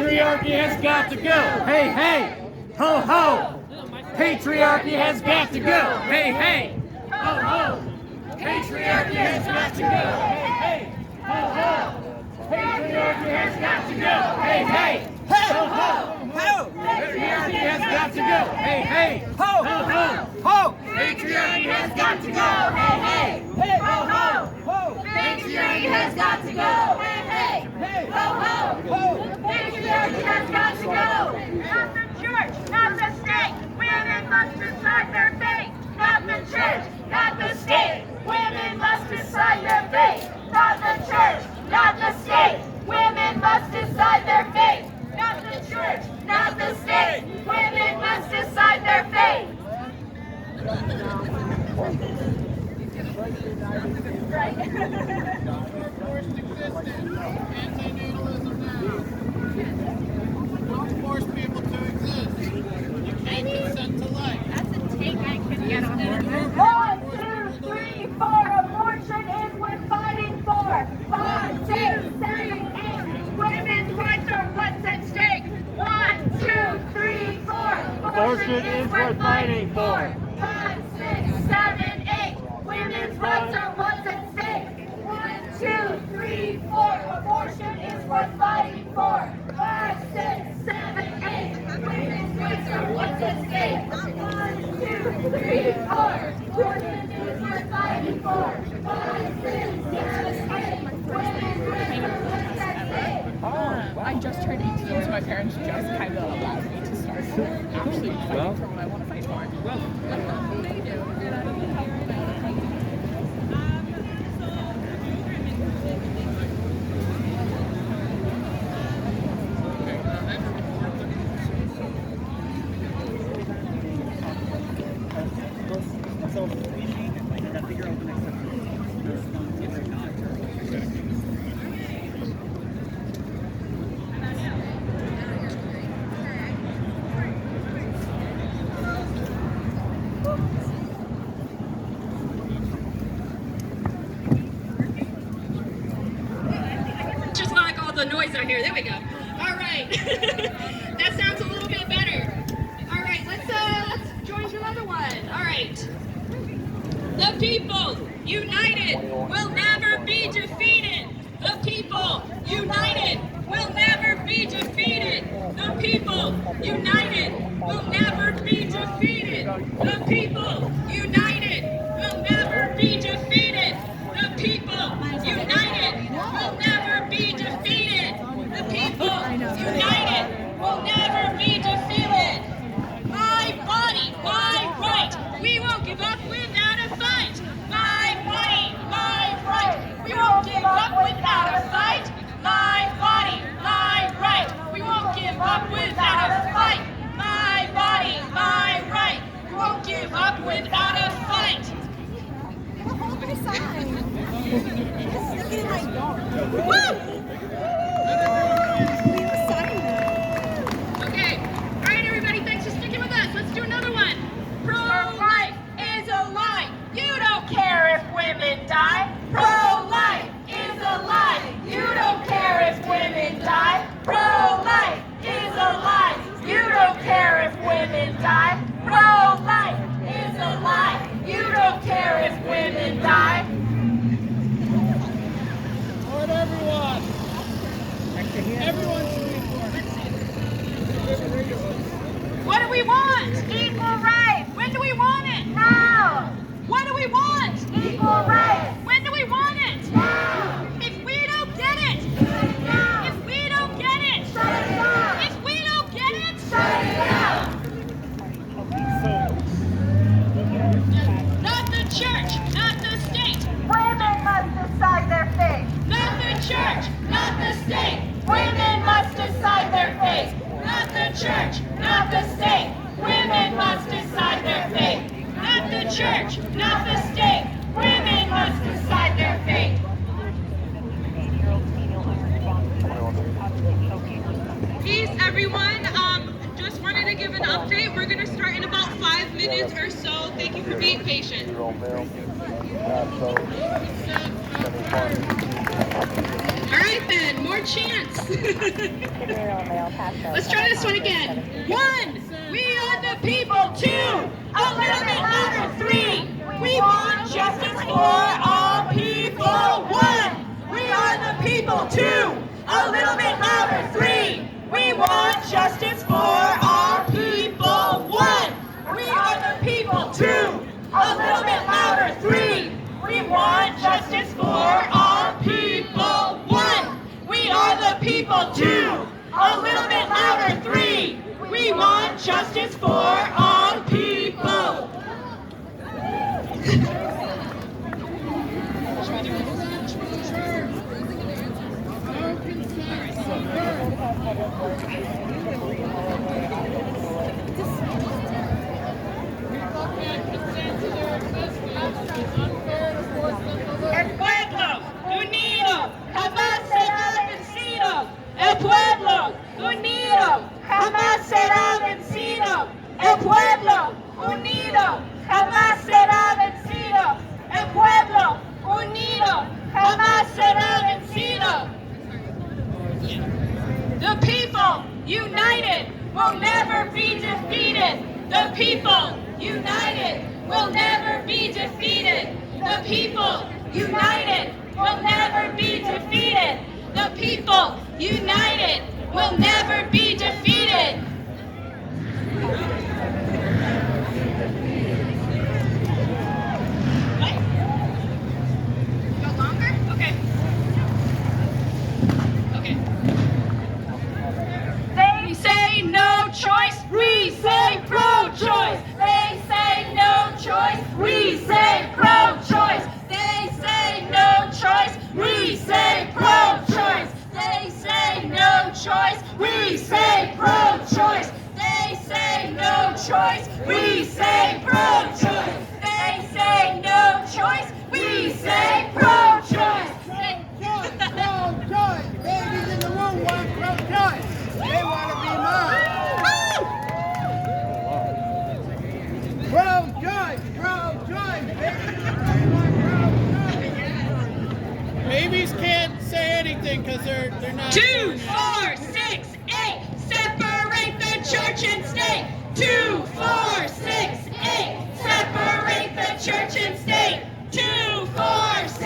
Patriarchy has got to go. Hey, hey, ho, ho. Patriarchy has got to go. Hey, hey, ho, ho. Patriarchy has got to go. Hey, hey, ho, ho. Patriarchy has got to go. Hey, hey, ho, ho. Patriarchy has got to go. Hey, hey, ho, ho, ho. Patriarchy has got to go. Hey, hey, ho, ho, ho. Patriarchy has got to go. Hey, hey, ho, ho, ho. Patriarchy has got to go. Not the church, not the state. Women must decide their fate. Not the church, not the state. Women must decide their fate. Not the church, not the state. Women must decide their fate. Not the church, not the state. Women must decide their fate. Right. Forced existence. Antinatalism now. Don't force people to exist. You can't consent to life. That's a take I can get on board. 1, 2, 3, 4. Abortion is worth fighting for. 5, 6, 7, 8. Women's rights are what's at stake. 1, 2, 3, 4. Abortion is worth fighting for. 5, 6, 7, 8. Women's rights are what's at stake. 1, 2, 3, 4. Abortion is worth fighting for. 5, 6, 7, 8. Women's rights are what's at stake. 1, 2, 3, 4. Abortion is worth fighting for. 5, 6, 7, 8. Women's rights are what's at stake. I just turned 18, so my parents just kind of allowed me to start actually fighting for what I want to fight for. Just like all the noise out here. There we go. All right. That sounds a little bit better. All right, let's join to another one. All right. The people united will never be defeated. The people united will never be defeated. The people united will never be defeated. The people united will never be defeated. The people united will never be defeated. The people united will never be defeated. My body, my right. We won't give up without a fight. My body, my right. We won't give up without a fight. My body, my right. We won't give up without a fight. My body, my right. We won't give up without a fight. Woo! Okay. All right, everybody. Thanks for sticking with us. Let's do another one. Pro-life is a lie. You don't care if women die. Pro-life is a lie. You don't care if women die. Pro-life is a lie. You don't care if women die. Pro-life is a lie. You don't care if women die. Lord, everyone. Everyone should be What do we want? Equal rights. When do we want it? Now. What do we want? Equal rights. When do we want it? Now. If we don't get it. Shut it down. If we don't get it. Shut it down. If we don't get it. Shut it down. Not the church, not the state. Women must decide their fate. Not the church, not the state. Women must decide their fate. Not the church, not the state. Women must decide their fate. Not the church, not the state. Women must decide their fate. Peace, everyone. Just wanted to give an update. We're going to start in about 5 minutes or so. Thank you for being patient. All right then, more chants. Let's try this one again. 1, we are the people. 2, a little bit louder. 3, we want justice for all people. 1, we are the people. 2, a little bit louder. 3, we want justice for all people. 1, we are the people. 2, a little bit louder. 3, we want justice for all people. 1, we are the people. 2, a little bit louder. 3, we want justice for all people. El pueblo unido jamás será vencido. El pueblo unido jamás será vencido. El pueblo unido jamás será vencido. El pueblo unido jamás será vencido. The people united will never be defeated. The people united will never be defeated. The people united will never be defeated. The people united will never be defeated. What? Go longer? Okay. Okay. They say no choice, we say pro-choice. They say no choice, we say pro-choice. They say no choice, we say pro-choice. They say no choice, we say pro-choice. They say no choice, we say pro-choice. They say no choice, we say pro-choice. Pro-choice! Babies in the room want pro-choice! They want to be mine! Pro-choice! Pro-choice! They want pro-choice! Babies can't say anything because they're not... 2, 4, 6, 8. Separate the church and state. 2, 4, 6, 8. Separate the church and state. 2, 4, 6,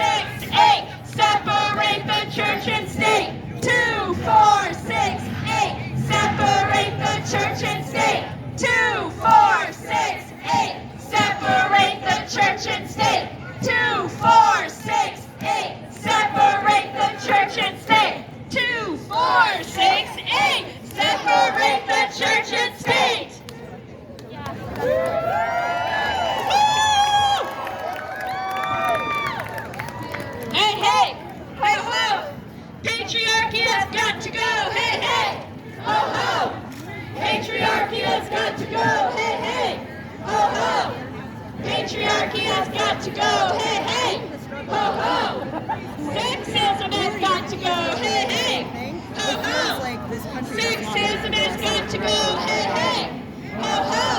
8. Separate the church and state. 2, 4, 6, 8. Separate the church and state. 2, 4, 6, 8. Separate the church and state. 2, 4, 6, 8. Separate the church and state. 2, 4, 6, 8. Separate the church and state. Hey, hey, ho, ho. Patriarchy has got to go. Hey, hey, ho, ho. Patriarchy has got to go. Hey, hey, ho, ho. Patriarchy has got to go. Hey, hey, ho, ho. Sexism has got to go. Hey, hey, ho, ho. Sexism has got to go. Hey, hey, ho, ho.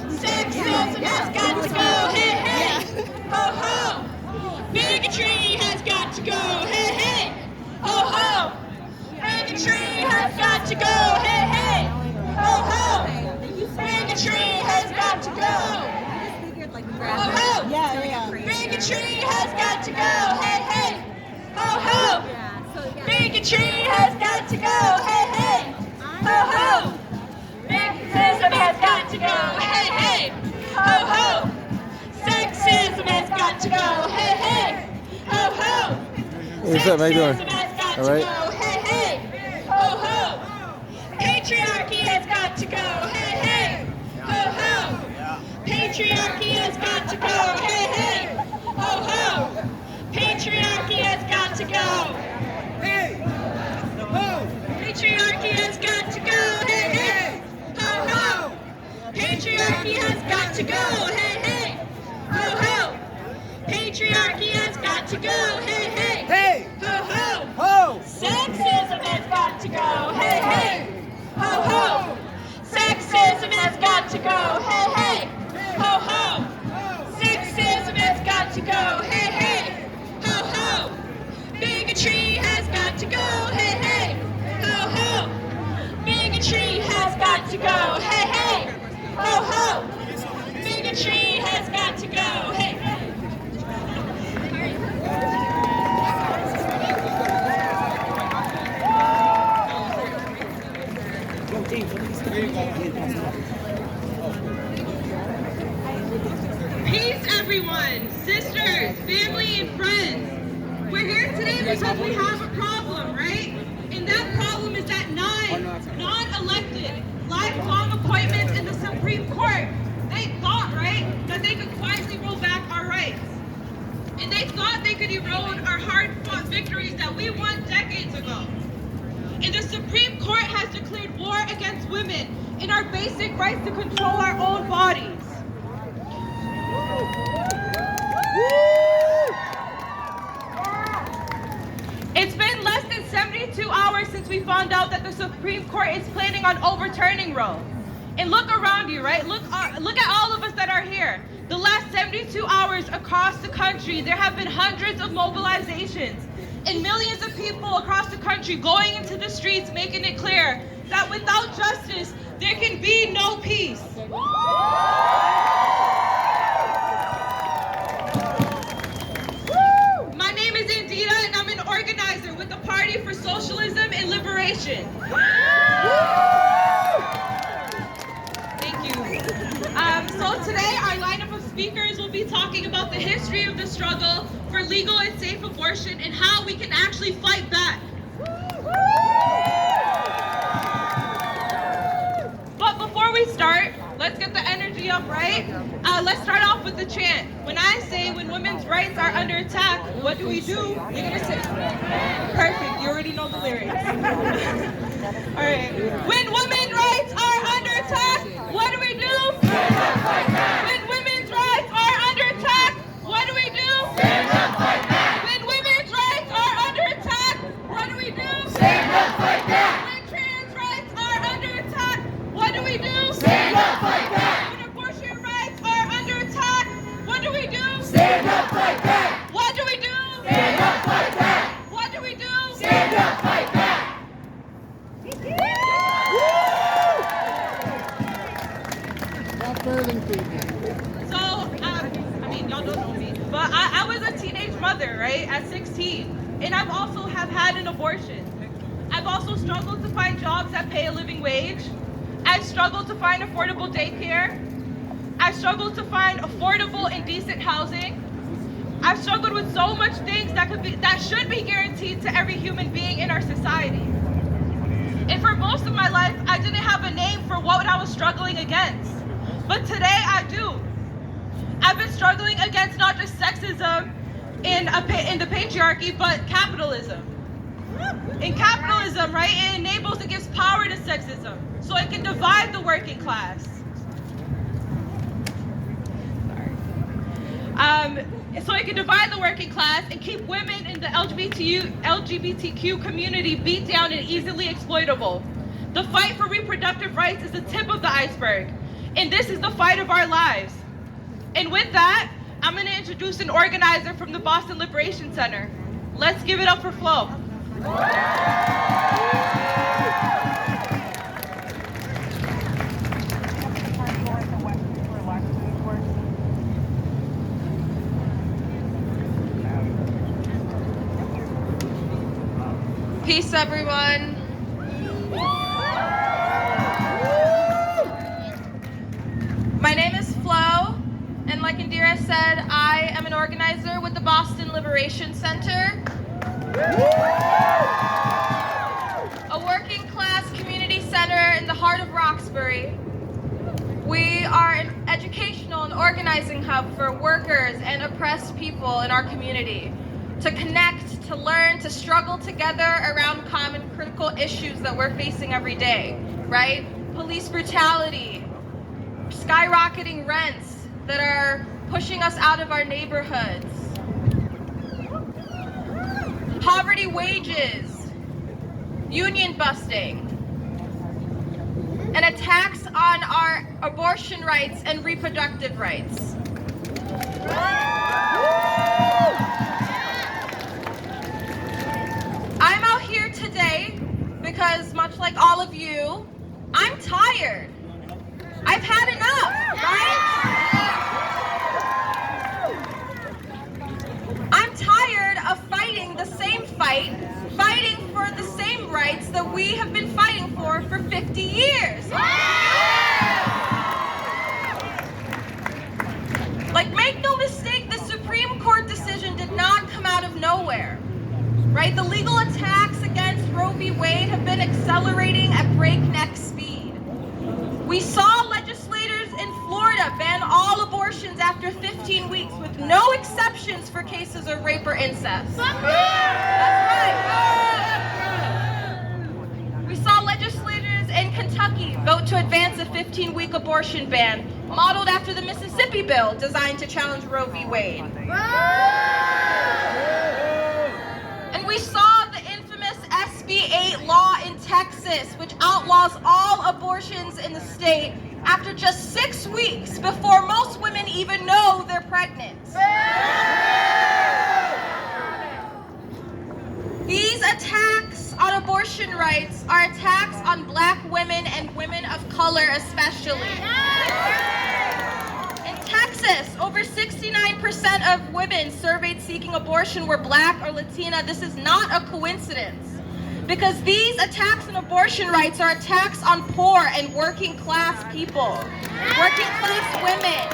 Sexism has got to go. Hey, hey, ho, ho. Bigotry has got to go. Hey, hey, ho, ho. Bigotry has got to go. Hey, hey, ho, ho. Bigotry has got to go. Ho, ho. Bigotry has got to go. Hey, hey, ho, ho. Bigotry has got to go. Hey, hey, ho, ho. Sexism has got to go. Hey, hey, ho, ho. Sexism has got to go. Hey, hey, ho, ho. What's up, how you doing? Sexism has got All to right. go. Hey, hey, ho, ho. Patriarchy has got to go. Hey, hey, ho, ho. Patriarchy has got to go. Hey, hey, ho, ho. Patriarchy has got to go. Hey! Ho! Patriarchy has got to go. Hey, hey, ho, ho. Patriarchy has got to go. Hey, hey, ho, ho. Patriarchy has got to go. Hey, hey, Hey! ho, ho. Ho! Sexism has got to go. Hey, hey, ho, ho. Sexism has got to go. Hey, hey, ho, ho. Sexism has got to go. Hey, hey, ho, ho. Bigotry has got to Peace, everyone, sisters, family, and friends. We're here today because we have a problem, right? And that problem is that 9 non-elected, lifelong appointments in the Supreme Court. They thought, right, that they could quietly roll back our rights. And they thought they could erode our hard-fought victories that we won decades ago. And the Supreme Court has declared war against women and our basic rights to control our own bodies. It's been less than 72 hours since we found out that the Supreme Court is planning on overturning Roe. And look around you, right? Look at all of us that are here. The last 72 hours across the country, there have been hundreds of mobilizations and millions of people across the country going into the streets, making it clear that without justice, there can be no peace. My name is Indita, and I'm an organizer with the Party for Socialism and Liberation. Thank you. So today, our lineup of speakers will be talking about the history of the struggle for legal and safe abortion and how we can actually fight back. But before we start, let's get the energy up, right? Let's start off with the chant. When I say when women's rights are under attack, what do we do? You're gonna say, perfect, you already know the lyrics. All right. When women's rights are under attack, what do we do? Stand up, fight back. When women's rights are under attack, what do we do? Stand up, fight back. When women's rights are under attack, what do we do? Stand up, fight back. When trans rights are under attack, what do we do? Stand up, fight back. When abortion rights are under attack, what do we do? Stand up, fight back. What do we do? Stand up, fight back. What do we do? Stand up, fight back. So, I mean, y'all don't know me, but I was a teenage mother, right, at 16, and I've also have had an abortion. I've also struggled to find jobs that pay a living wage. I've struggled to find affordable daycare. I've struggled to find affordable and decent housing. I've struggled with so much things that should be guaranteed to every human being in our society. And for most of my life, I didn't have a name for what I was struggling against. But today I do. I've been struggling against not just sexism in the patriarchy, but capitalism. In capitalism, right, it enables, it gives power to sexism, so it can divide the working class. So it can divide the working class and keep women in the LGBTQ community beat down and easily exploitable. The fight for reproductive rights is the tip of the iceberg, and this is the fight of our lives. And with that, I'm going to introduce an organizer from the Boston Liberation Center. Let's give it up for Flo. Peace, everyone. My name is Flo, and like Indira said, I am an organizer with the Boston Liberation Center, a working class community center in the heart of Roxbury. We are an educational and organizing hub for workers and oppressed people in our community to connect, to learn, to struggle together around common critical issues that we're facing every day, right? Police brutality, skyrocketing rents that are pushing us out of our neighborhoods, poverty wages, union busting, and attacks on our abortion rights and reproductive rights. I'm out here today because, much like all of you, I'm tired. I've had enough, right? I'm tired of fighting the same fight, fighting for the same rights that we have been fighting for power for 50 years. Like, make no mistake, the Supreme Court decision did not come out of nowhere, right? The legal attacks against Roe v. Wade have been accelerating at breakneck speed. We saw legislators in Florida ban all abortions after 15 weeks with no exceptions for cases of rape or incest. That's right. We saw legislators in Kentucky vote to advance a 15-week abortion ban, modeled after the Mississippi bill designed to challenge Roe v. Wade. And we saw the infamous SB 8 law in Texas, which outlaws all abortions in the state after just 6 weeks before most women even know they're pregnant. These attacks on abortion rights are attacks on Black women and women of color especially. In Texas, over 69% of women surveyed seeking abortion were Black or Latina. This is not a coincidence, because these attacks on abortion rights are attacks on poor and working class people, working class women.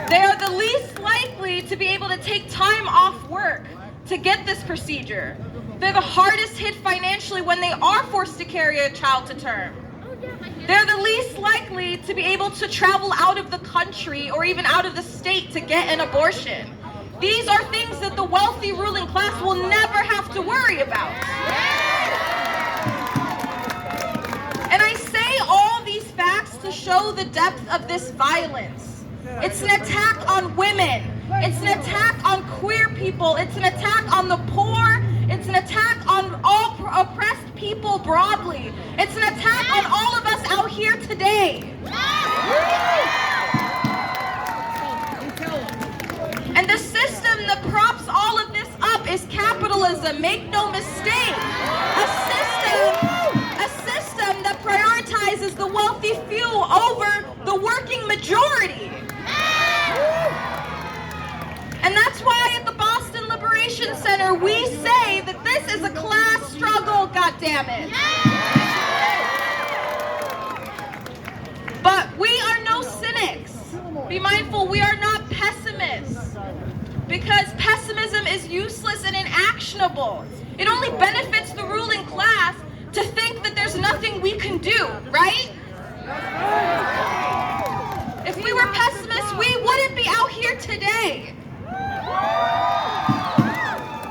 They are the least likely to be able to take time off work to get this procedure. They're the hardest hit financially when they are forced to carry a child to term. They're the least likely to be able to travel out of the country or even out of the state to get an abortion. These are things that the wealthy ruling class will never have to worry about. And I say all these facts to show the depth of this violence. It's an attack on women. It's an attack on queer people. It's an attack on the poor. It's an attack on all oppressed people broadly. It's an attack on all of us out here today. And the system that props all of this up is capitalism. Make no mistake. A system that prioritizes the wealthy few over the working majority. And that's why at the Boston Liberation Center we say that this is a class struggle, goddammit. But we are no cynics. Be mindful, we are not pessimists. Because pessimism is useless and inactionable. It only benefits the ruling class to think that there's nothing we can do, right? If we were pessimists, we wouldn't be out here today.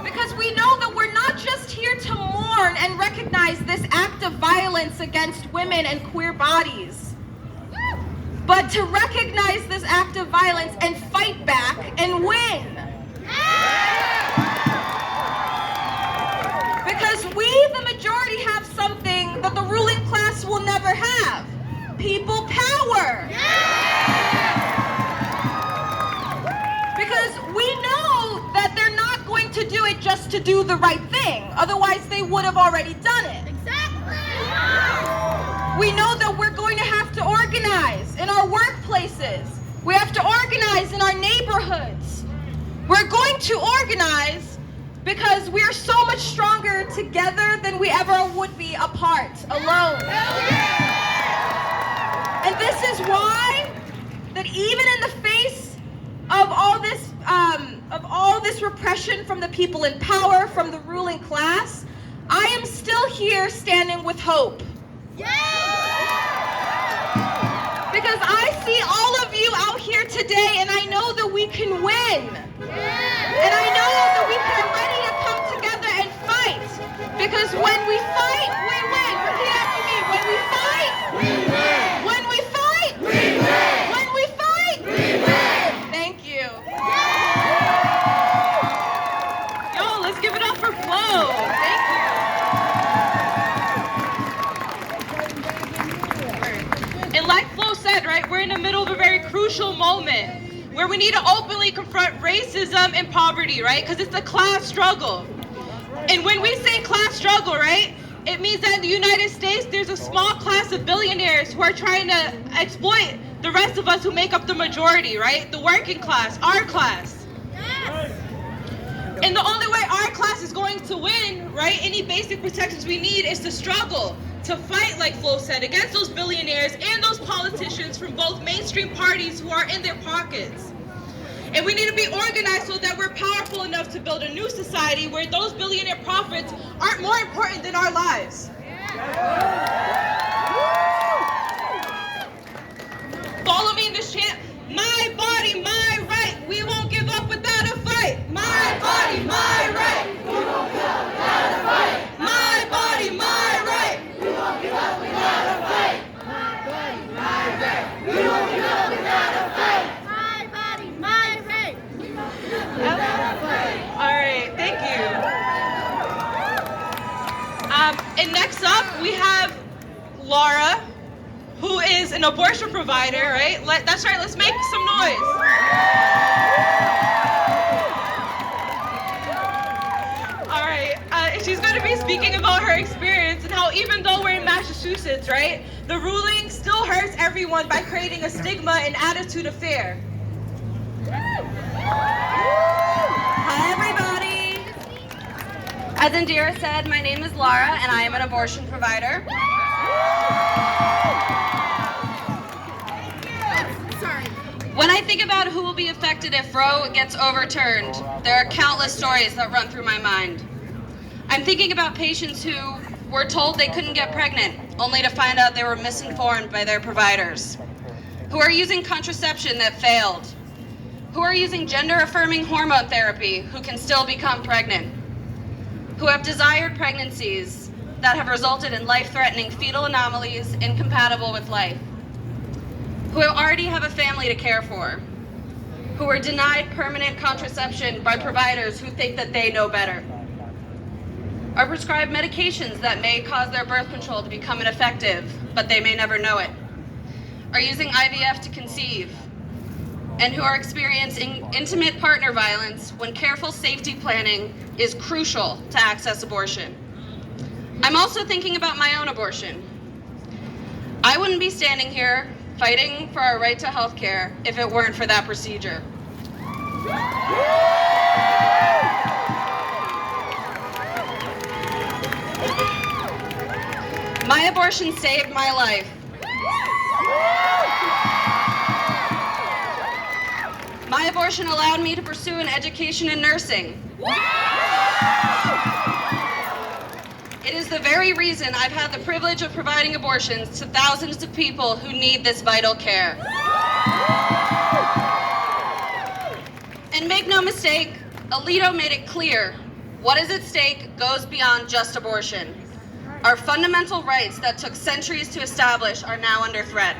Because we know that we're not just here to mourn and recognize this act of violence against women and queer bodies, but to recognize this act of violence and fight back and win. Because we, the majority, have something that the ruling class will never have. People power. Because we know that they're not going to do it just to do the right thing. Otherwise, they would have already done it. Exactly. We know that we're going to have to organize in our workplaces. We have to organize in our neighborhoods. We're going to organize because we're so much stronger together than we ever would be apart, alone. And this is why that even in the face of all this repression from the people in power, from the ruling class, I am still here standing with hope. Because I see all of you out here today, and I know that we can win. And I know that we are ready to come together and fight. Because when we fight, we win. Repeat after me. When we fight, we win. When we fight, we win. When we fight, we win. Thank you. Yo, let's give it up for Flo. Thank you. And like Flo said, right, we're in the middle of a very crucial moment where we need to openly confront racism and poverty, right? Because it's a class struggle. And when we say class struggle, right, it means that in the United States, there's a small class of billionaires who are trying to exploit the rest of us who make up the majority, right? The working class, our class. And the only way our class is going to win, right, any basic protections we need is to struggle, to fight, like Flo said, against those billionaires and those politicians from both mainstream parties who are in their pockets. And we need to be organized so that we're powerful enough to build a new society where those billionaire profits aren't more important than our lives. Follow me in this chant. My body, my right. We won't give up without a fight. My body, my right. We won't give up without a fight. My body, my right. We won't give up without a fight. My body, my right. We won't give up without a fight. My body, my right. We won't give up without a fight. All right, thank you. And next up, we have Laura, who is an abortion provider, right? That's right, let's make some noise. All right, she's going to be speaking about her experience and how even though we're in Massachusetts, right, the ruling still hurts everyone by creating a stigma and attitude of fear. Hi, everybody. As Indira said, my name is Laura, and I am an abortion provider. When I think about who will be affected if Roe gets overturned, there are countless stories that run through my mind. I'm thinking about patients who were told they couldn't get pregnant, only to find out they were misinformed by their providers, who are using contraception that failed, who are using gender-affirming hormone therapy who can still become pregnant, who have desired pregnancies that have resulted in life-threatening fetal anomalies incompatible with life, who already have a family to care for, who are denied permanent contraception by providers who think that they know better, are prescribed medications that may cause their birth control to become ineffective, but they may never know it, are using IVF to conceive, and who are experiencing intimate partner violence when careful safety planning is crucial to access abortion. I'm also thinking about my own abortion. I wouldn't be standing here fighting for our right to health care if it weren't for that procedure. My abortion saved my life. My abortion allowed me to pursue an education in nursing. It is the very reason I've had the privilege of providing abortions to thousands of people who need this vital care. And make no mistake, Alito made it clear, what is at stake goes beyond just abortion. Our fundamental rights that took centuries to establish are now under threat.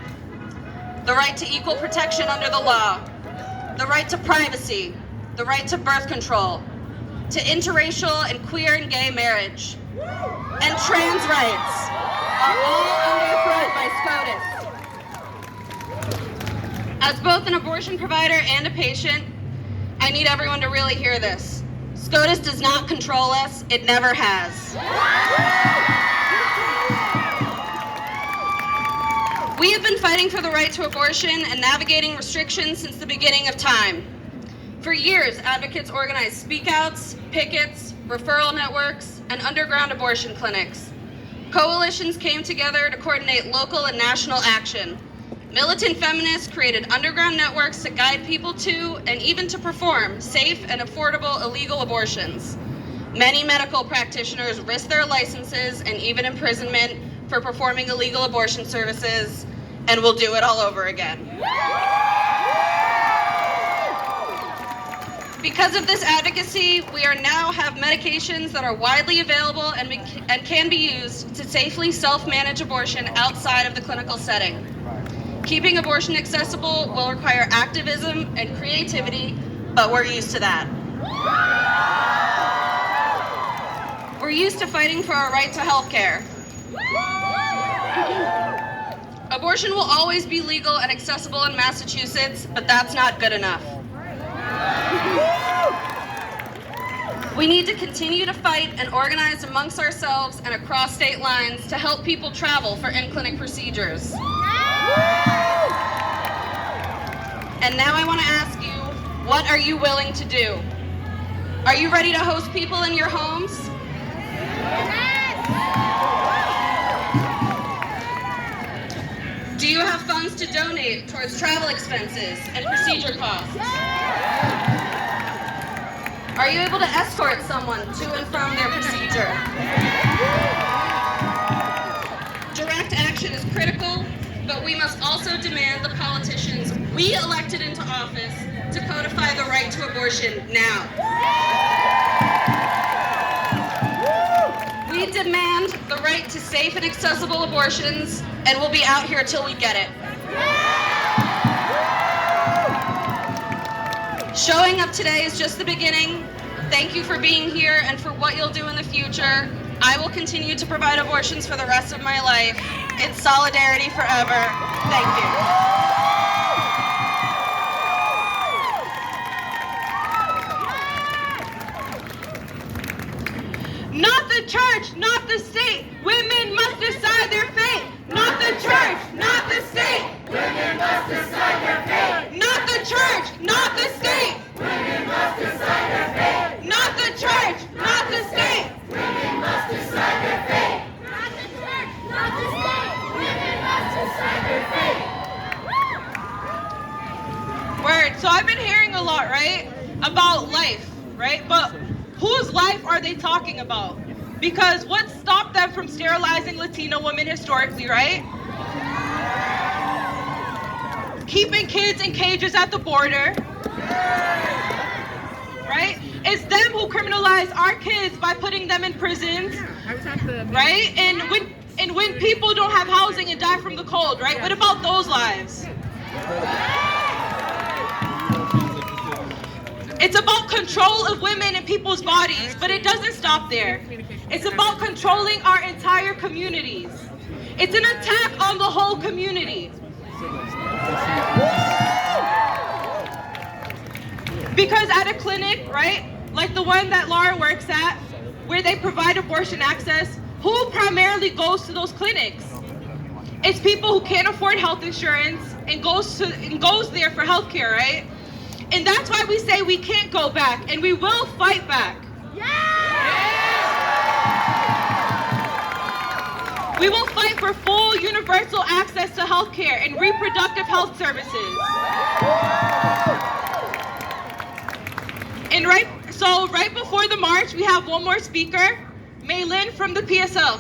The right to equal protection under the law, the right to privacy, the right to birth control, to interracial and queer and gay marriage, and trans rights are all under threat by SCOTUS. As both an abortion provider and a patient, I need everyone to really hear this. SCOTUS does not control us, it never has. We have been fighting for the right to abortion and navigating restrictions since the beginning of time. For years, advocates organized speakouts, pickets, referral networks, and underground abortion clinics. Coalitions came together to coordinate local and national action. Militant feminists created underground networks to guide people to, and even to perform, safe and affordable illegal abortions. Many medical practitioners risked their licenses and even imprisonment for performing illegal abortion services, and will do it all over again. Because of this advocacy, we now have medications that are widely available and can be used to safely self-manage abortion outside of the clinical setting. Keeping abortion accessible will require activism and creativity, but we're used to that. We're used to fighting for our right to health care. Abortion will always be legal and accessible in Massachusetts, but that's not good enough. We need to continue to fight and organize amongst ourselves and across state lines to help people travel for in-clinic procedures. And now I want to ask you, what are you willing to do? Are you ready to host people in your homes? you have funds to donate towards travel expenses and procedure costs? Are you able to escort someone to and from their procedure? Direct action is critical, but we must also demand the politicians we elected into office to codify the right to abortion now. We demand the right to safe and accessible abortions, and we'll be out here till we get it. Showing up today is just the beginning. Thank you for being here and for what you'll do in the future. I will continue to provide abortions for the rest of my life. It's solidarity forever. Thank you. Not the church, not the state. Women must decide their fate. Not the church, not the state. Women must decide their fate. Not the church, not the state. Women must decide their fate. Not the church, not the state. Women must decide their fate. Not the church, not the state. Women must decide their fate. Word. So I've been hearing a lot, right, about life, right? But whose life are they talking about? Because what stopped them from sterilizing Latino women historically, right? Keeping kids in cages at the border, right? It's them who criminalize our kids by putting them in prisons, right? And when people don't have housing and die from the cold, right? What about those lives? It's about control of women and people's bodies, but it doesn't stop there. It's about controlling our entire communities. It's an attack on the whole community. Because at a clinic, right, like the one that Laura works at, where they provide abortion access, who primarily goes to those clinics? It's people who can't afford health insurance and goes there for health care, right? And that's why we say we can't go back, and we will fight back. We will fight for full universal access to health care and reproductive health services. And right before the march, we have one more speaker, Maylin from the PSL.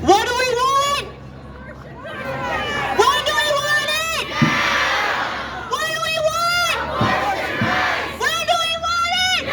What do we want? When do we want it? What do we want? When do we want it?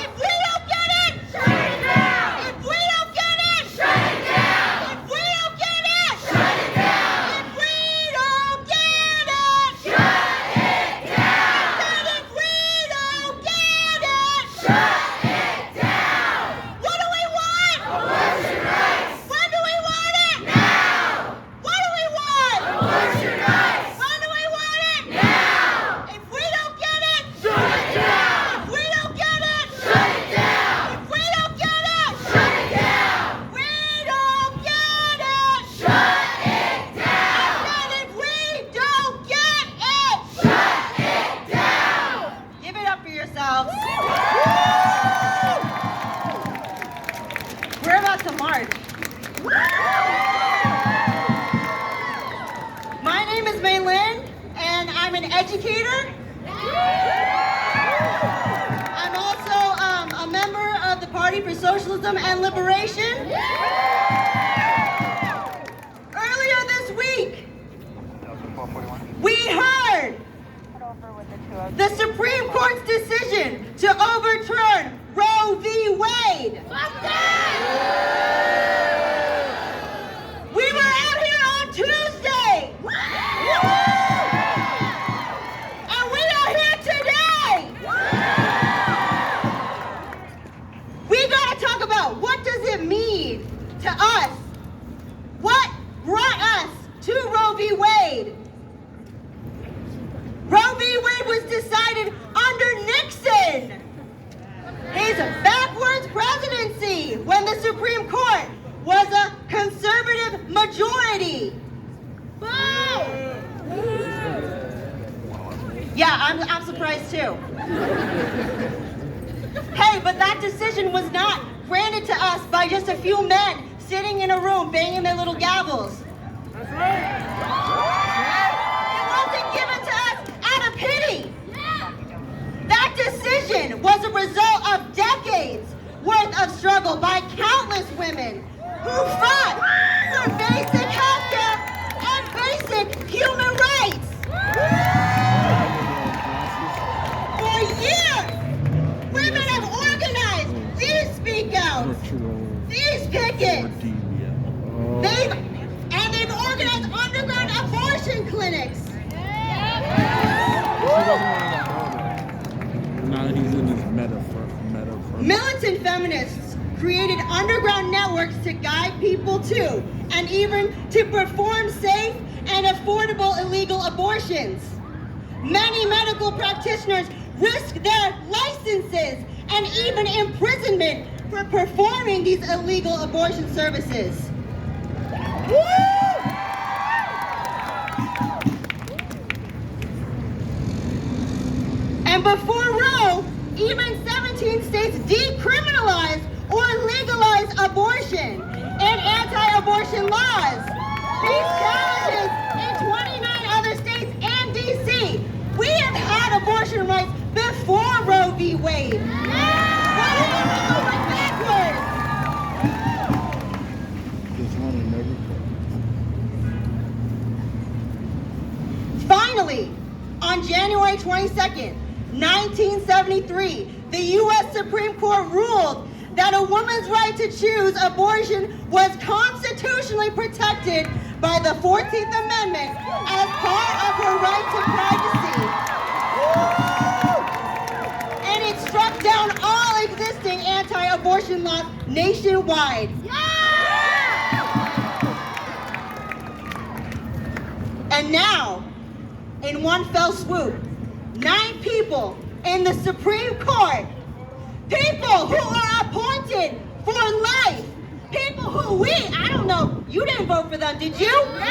If we don't get it, Shut it down. if we don't get it, Shut it down. if we don't get it, Shut it down. if we don't get it, Shut it down. and if we don't get it, Shut it down. what do we want? Abortion rights. When do we want it? Now. What do we want? Abortion rights. When do we want it? Now. If we don't get it, Shut it down. if we don't get it, Shut it down. if we don't get it, Shut it down. we don't get it. Shut it down. And if we don't get it, Shut it down. give it up for yourselves. We're about to march. My name is Maylin, and I'm an educator. I'm also a member of the Party for Socialism and Liberation. Earlier this week, we heard the Supreme Court's decision to overturn Roe v. Wade. We were out here on Tuesday. And we are here today. We gotta talk about what does it mean to us? What brought us to Roe v. Wade? Roe v. Wade was decided under Nixon. His backwards presidency when the Supreme Court was a conservative majority. Yeah, I'm surprised too. Hey, but that decision was not granted to us by just a few men sitting in a room banging their little gavels. That's right. It wasn't given to us out of pity. That decision was a result of decades worth of struggle by countless women who fought for basic health care and basic human rights. For years, women have organized these speak outs, these pickets. They've organized underground abortion clinics. Now he's in his metaphor. Militant feminists created underground networks to guide people to, and even to perform safe and affordable illegal abortions. Many medical practitioners risk their licenses and even imprisonment for performing these illegal abortion services. Woo! And before Roe, even 17 states decriminalized or legalized abortion and anti-abortion laws. These challenges in 29 other states and D.C. We have had abortion rights before Roe v. Wade. Why did we went backwards? Finally, on January 22nd, 1973, the U.S. Supreme Court ruled that a woman's right to choose abortion was constitutionally protected by the 14th Amendment as part of her right to privacy. And it struck down all existing anti-abortion laws nationwide. And now, in one fell swoop, 9 people in the Supreme Court, people who are appointed for life, people who I don't know, you didn't vote for them, did you? No!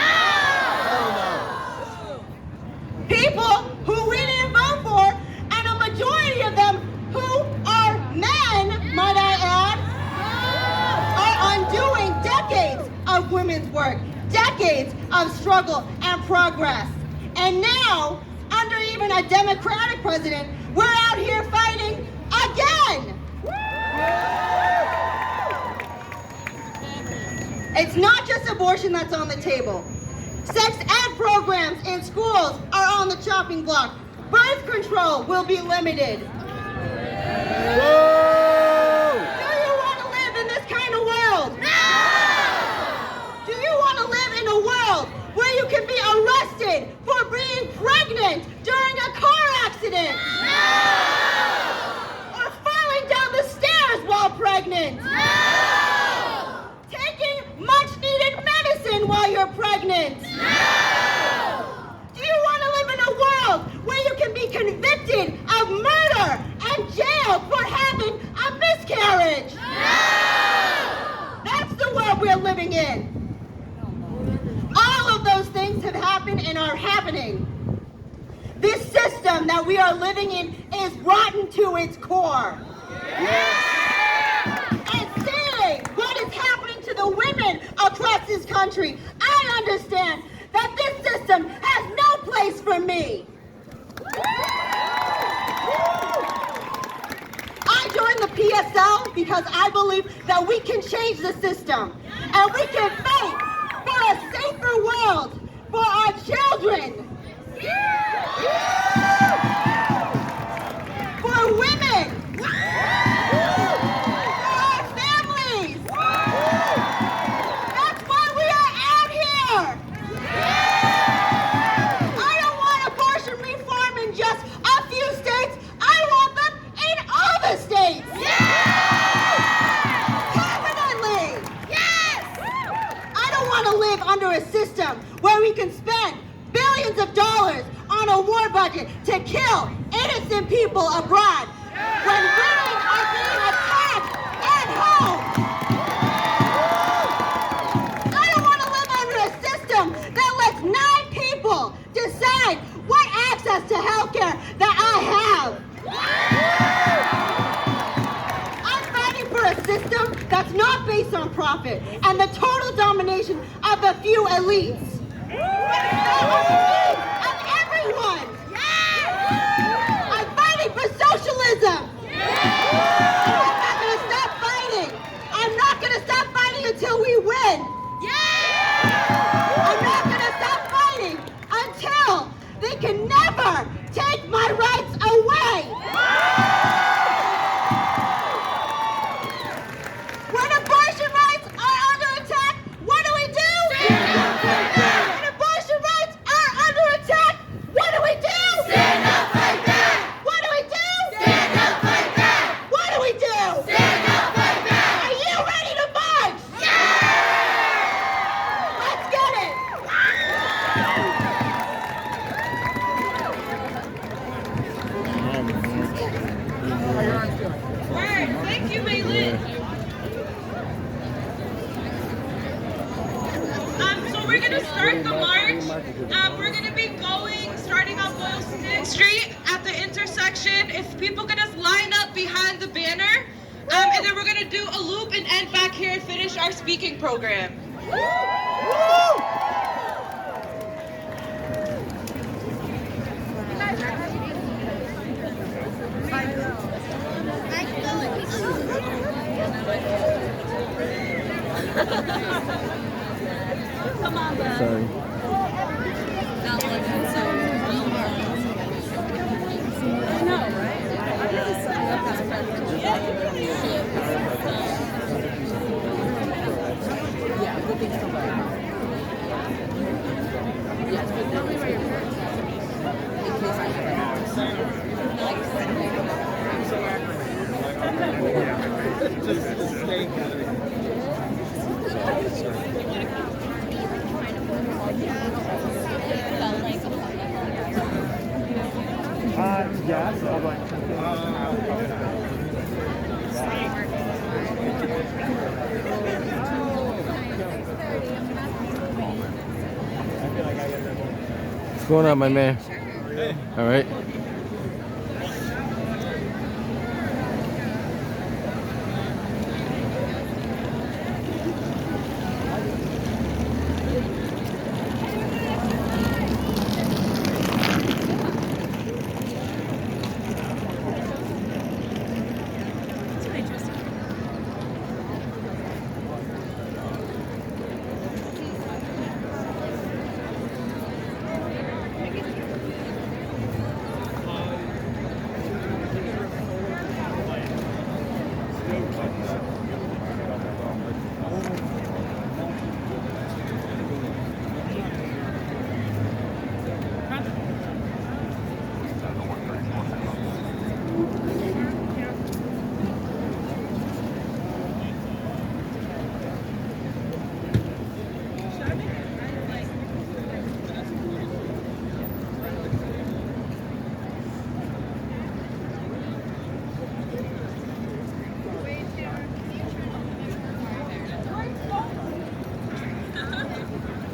People who we didn't vote for, and a majority of them who are men, might I add, are undoing decades of women's work, decades of struggle and progress. And now, under even a Democratic president, we're out here fighting again. It's not just abortion that's on the table. Sex ed programs in schools are on the chopping block. Birth control will be limited. Whoa! Do you want to live in this kind of world? No! Do you want to live in a world where you can be arrested for being pregnant during a car accident? No! Or falling down the stairs while pregnant? No! Taking much-needed medicine while you're pregnant? No! Do you want to live in a world where you can be convicted of murder and jailed for having a miscarriage? No! That's the world we're living in. All of those things have happened and are happening. This system that we are living in is rotten to its core. And seeing what is happening to the women across this country, I understand that this system has no place for me. I joined the PSL because I believe that we can change the system and we can fight for a safer world for our children. For women. For our families. That's why we are out here. I don't want abortion reform in just a few states. I want them in all the states. Permanently. I don't want to live under a system where we can spend billions of dollars on a war budget to kill innocent people abroad when women are being attacked at home. I don't want to live under a system that lets 9 people decide what acts access to health care that I have. I'm fighting for a system that's not based on profit and the total domination of a few elites. Of everyone. I'm fighting for socialism. I'm not going to stop fighting. I'm not going to stop fighting until we win. I'm not going to stop fighting until they can never take my rights away. When abortion rights are under attack, what do we do? When abortion rights are under attack, what do we do? Stand up like that! What do we do? Stand up like that! What do we do? Stand up like that! Are you ready to march? Let's get it! Word. Thank you, Maylin. So we're gonna start the march. We're gonna be starting on Boylston Street at the intersection. If people could just line up behind the banner, and then we're gonna do a loop and end back here and finish our speaking program. Sorry. What's going on, my man? All right.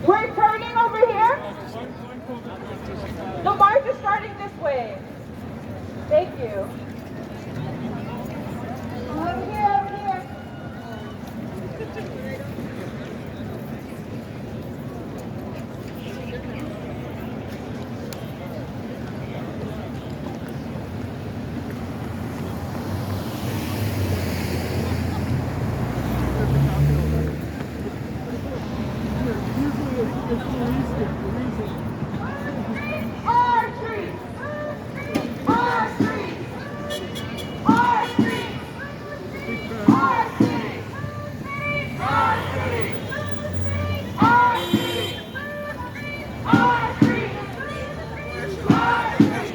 We're turning over here. The march is starting this way. Thank you. Over here, over here. Our streets! Our streets! Our streets! Our streets! Our streets! Our streets! Our streets! Our streets!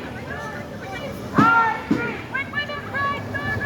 Our streets! When the pride goes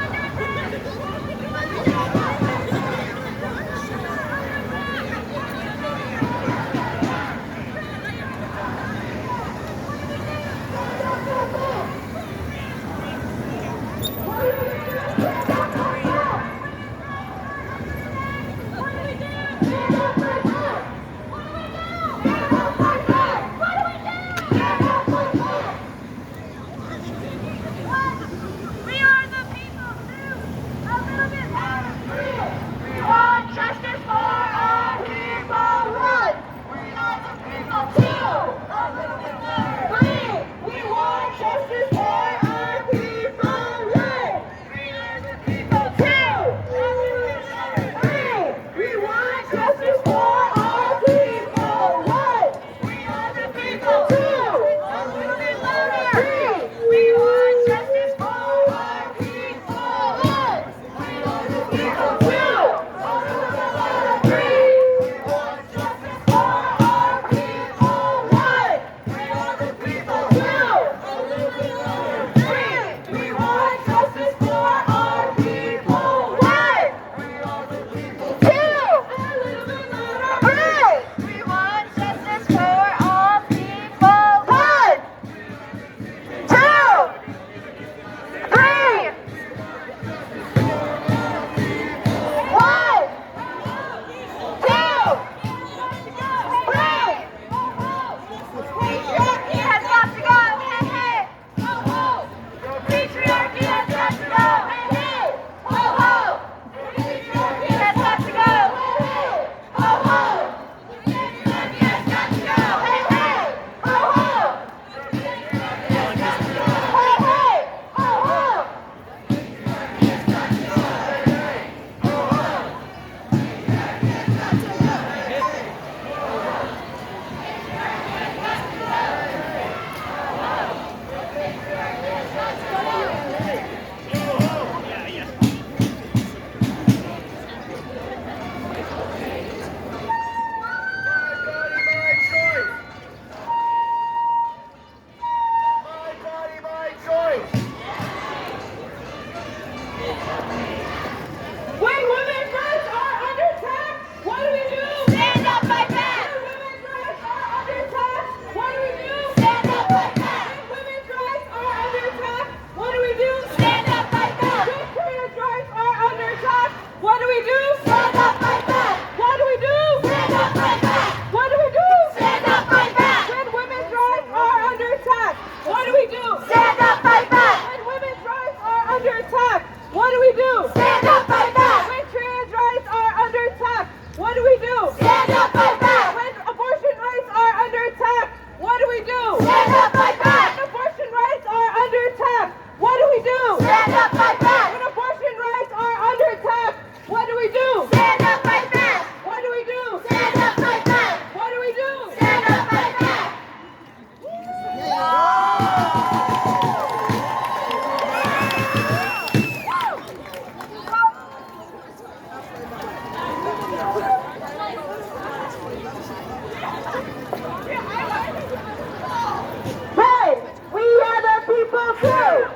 Hey, we are the people too.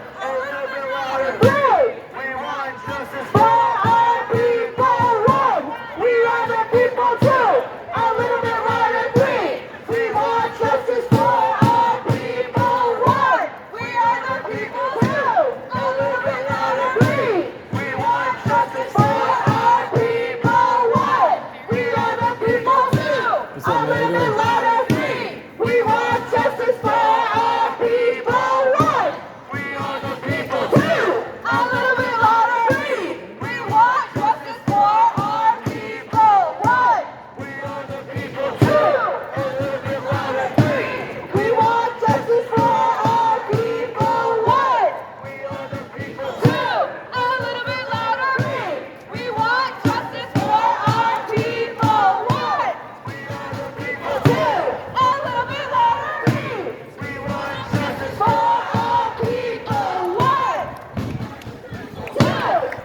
Hey, we want justice for our people. One, we are the people too. A little bit louder, three. We want justice for our people. One, we are the people too. A little bit louder, three. We want justice for our people. One, we are the people too. A little bit louder, three. We want justice for our people. One, we are the people too. A little bit louder, three. We want justice for our people. One, we are the people too. A little bit louder, three. We want justice for our people. One, we are the people too. A little bit louder, three. We want justice for our people. One, we are the people too. A little bit louder, three. We want justice for our people. One, two.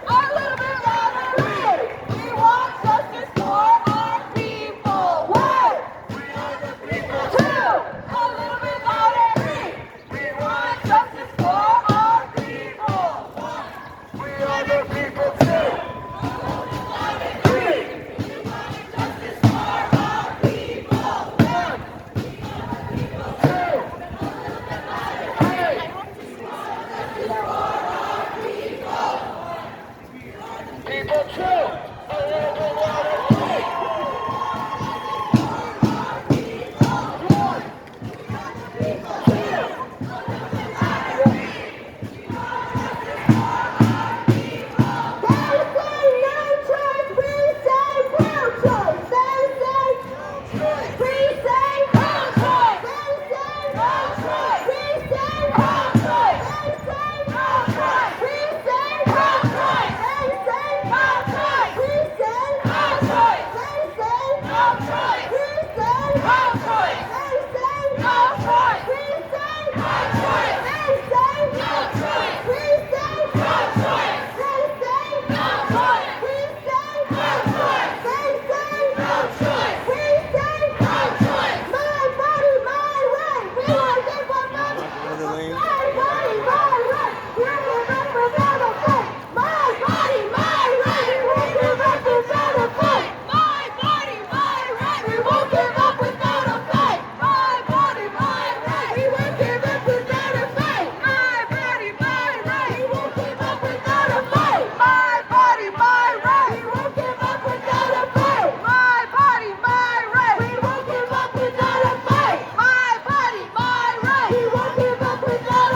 A little bit louder, three. We want justice for our people. One, we are the people too. A little bit louder, three. We want justice for our people. One, we are the people too. Three. We want justice for our people. One, two. Hey. People too. A little bit louder, three. We won't give up without a fight. My body, my right. We won't give up without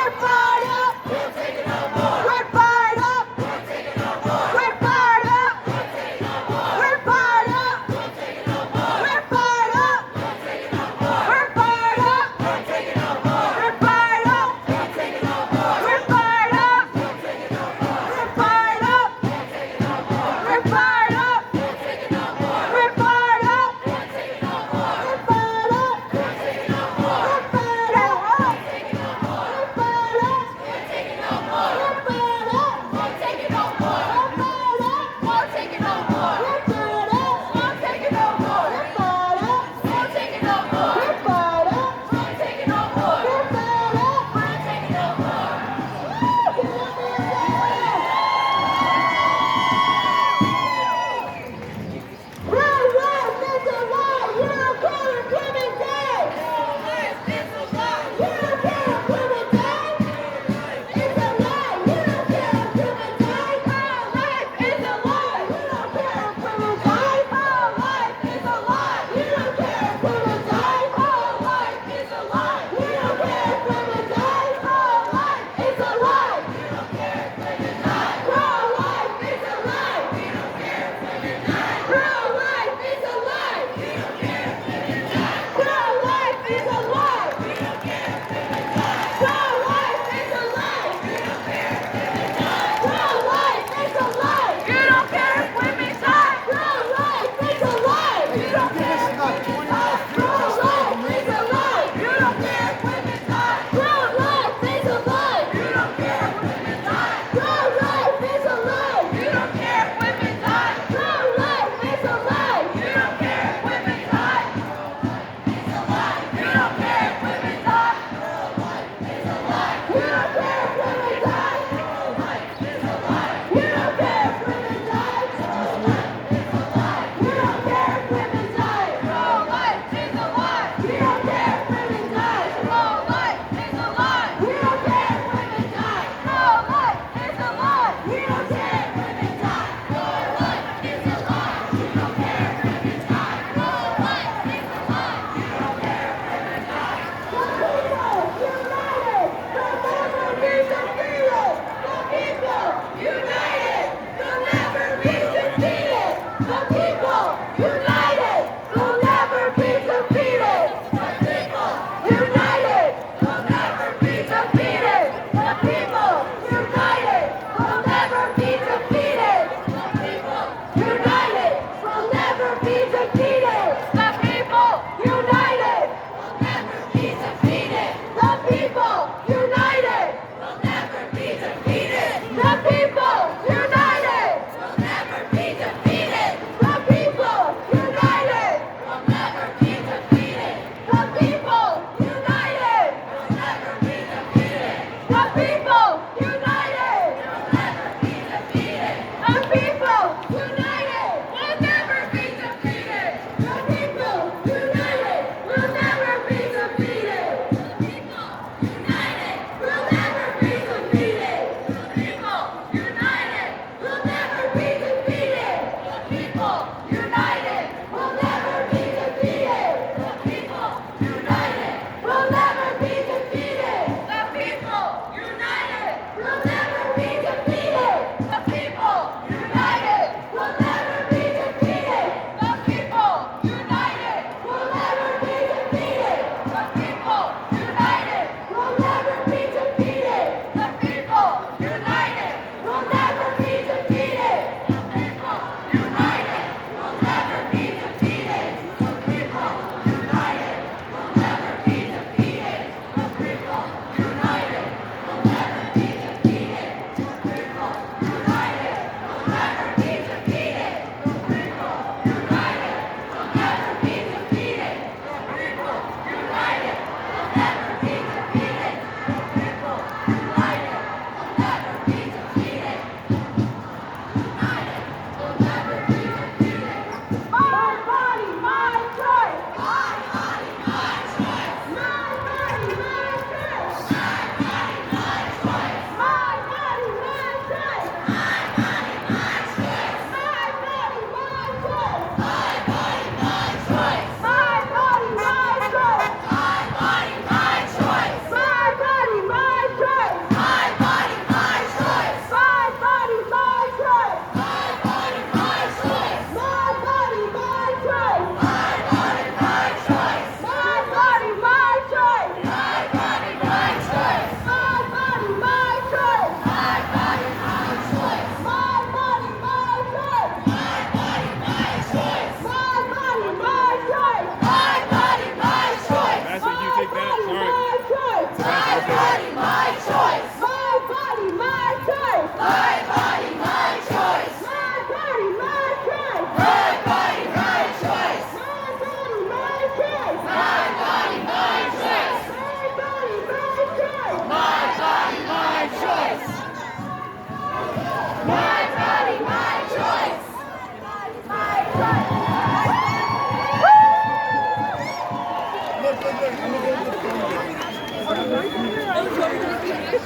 We're fired up. We'll take it no more. We're fired up. We'll take it no more. We're fired up. We'll take it no more. We're fired up. We'll take it no more. We're fired up. We'll take it no more. We're fired up. We'll take it no more. We're fired up. We'll take it no more. We're fired up. We'll take it no more. We're fired up. We'll take it no more. We're fired up. We'll take it no more. We're fired up. We'll take it no more. We're fired up. We'll take it no more. We're fired up. We'll take it no more. We're fired up.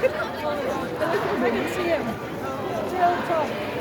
I can see him. Real tough.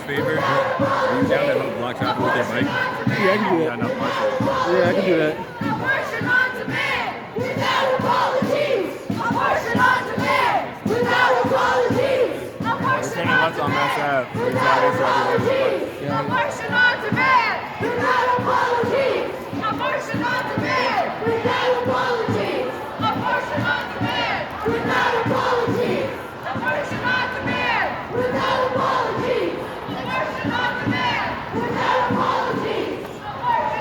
favor? Are you down to help block traffic with your bike? Yeah, I can do that. Yeah, I can do that. Abortion on demand, without apologies. Abortion on demand, without apologies. We're turning left on Mass Ave. Abortion on demand, without apologies. Abortion on demand, without apologies. Abortion on demand, without apologies. Abortion on demand, without apologies. Abortion on demand, without apologies. Abortion on demand, without apologies. Abortion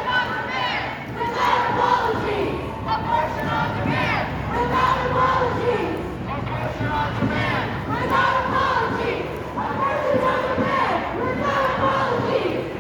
on demand, without apologies. Abortion on demand, without apologies. Abortion on demand, without apologies.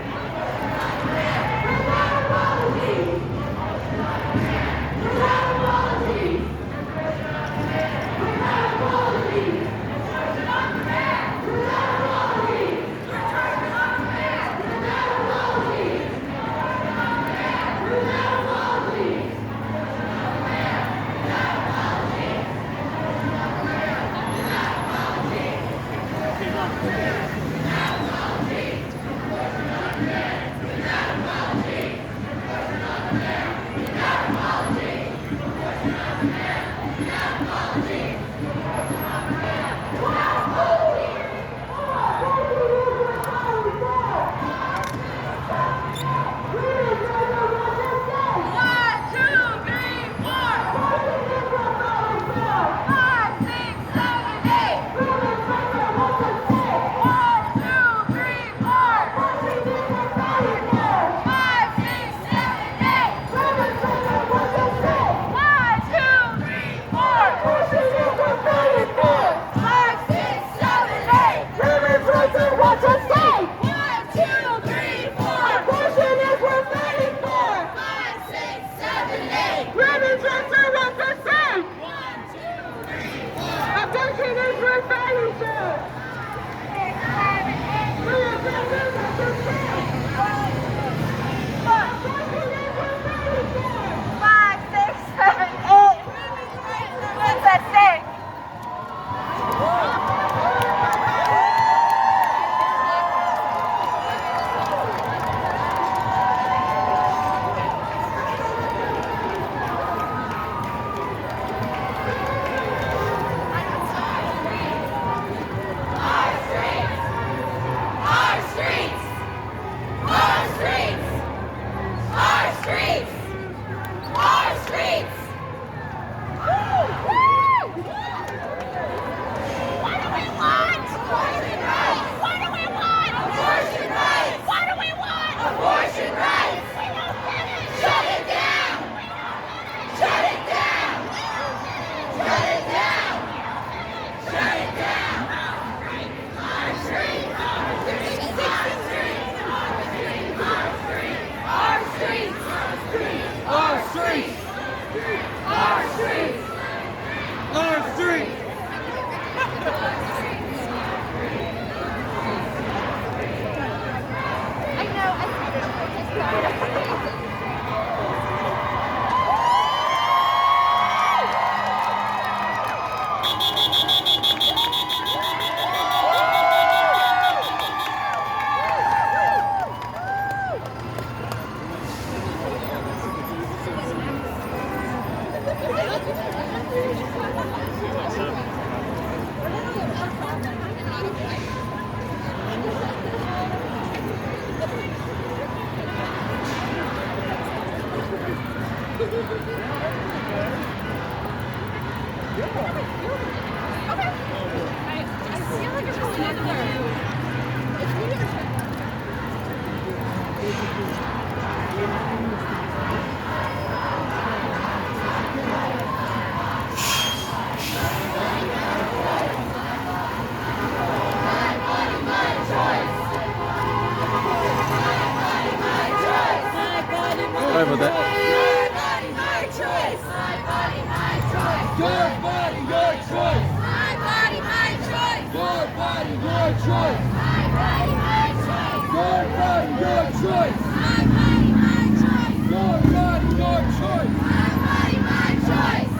Sorry about that. Your body, my choice. My body, my choice. Your body, your choice. My body, my choice. Your body, your choice. My body, my choice. Your body, your choice. My body, my choice. Your body, your choice. My body, my choice.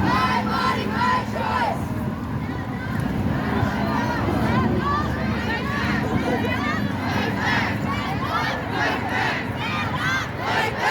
My body, my choice. Fight back!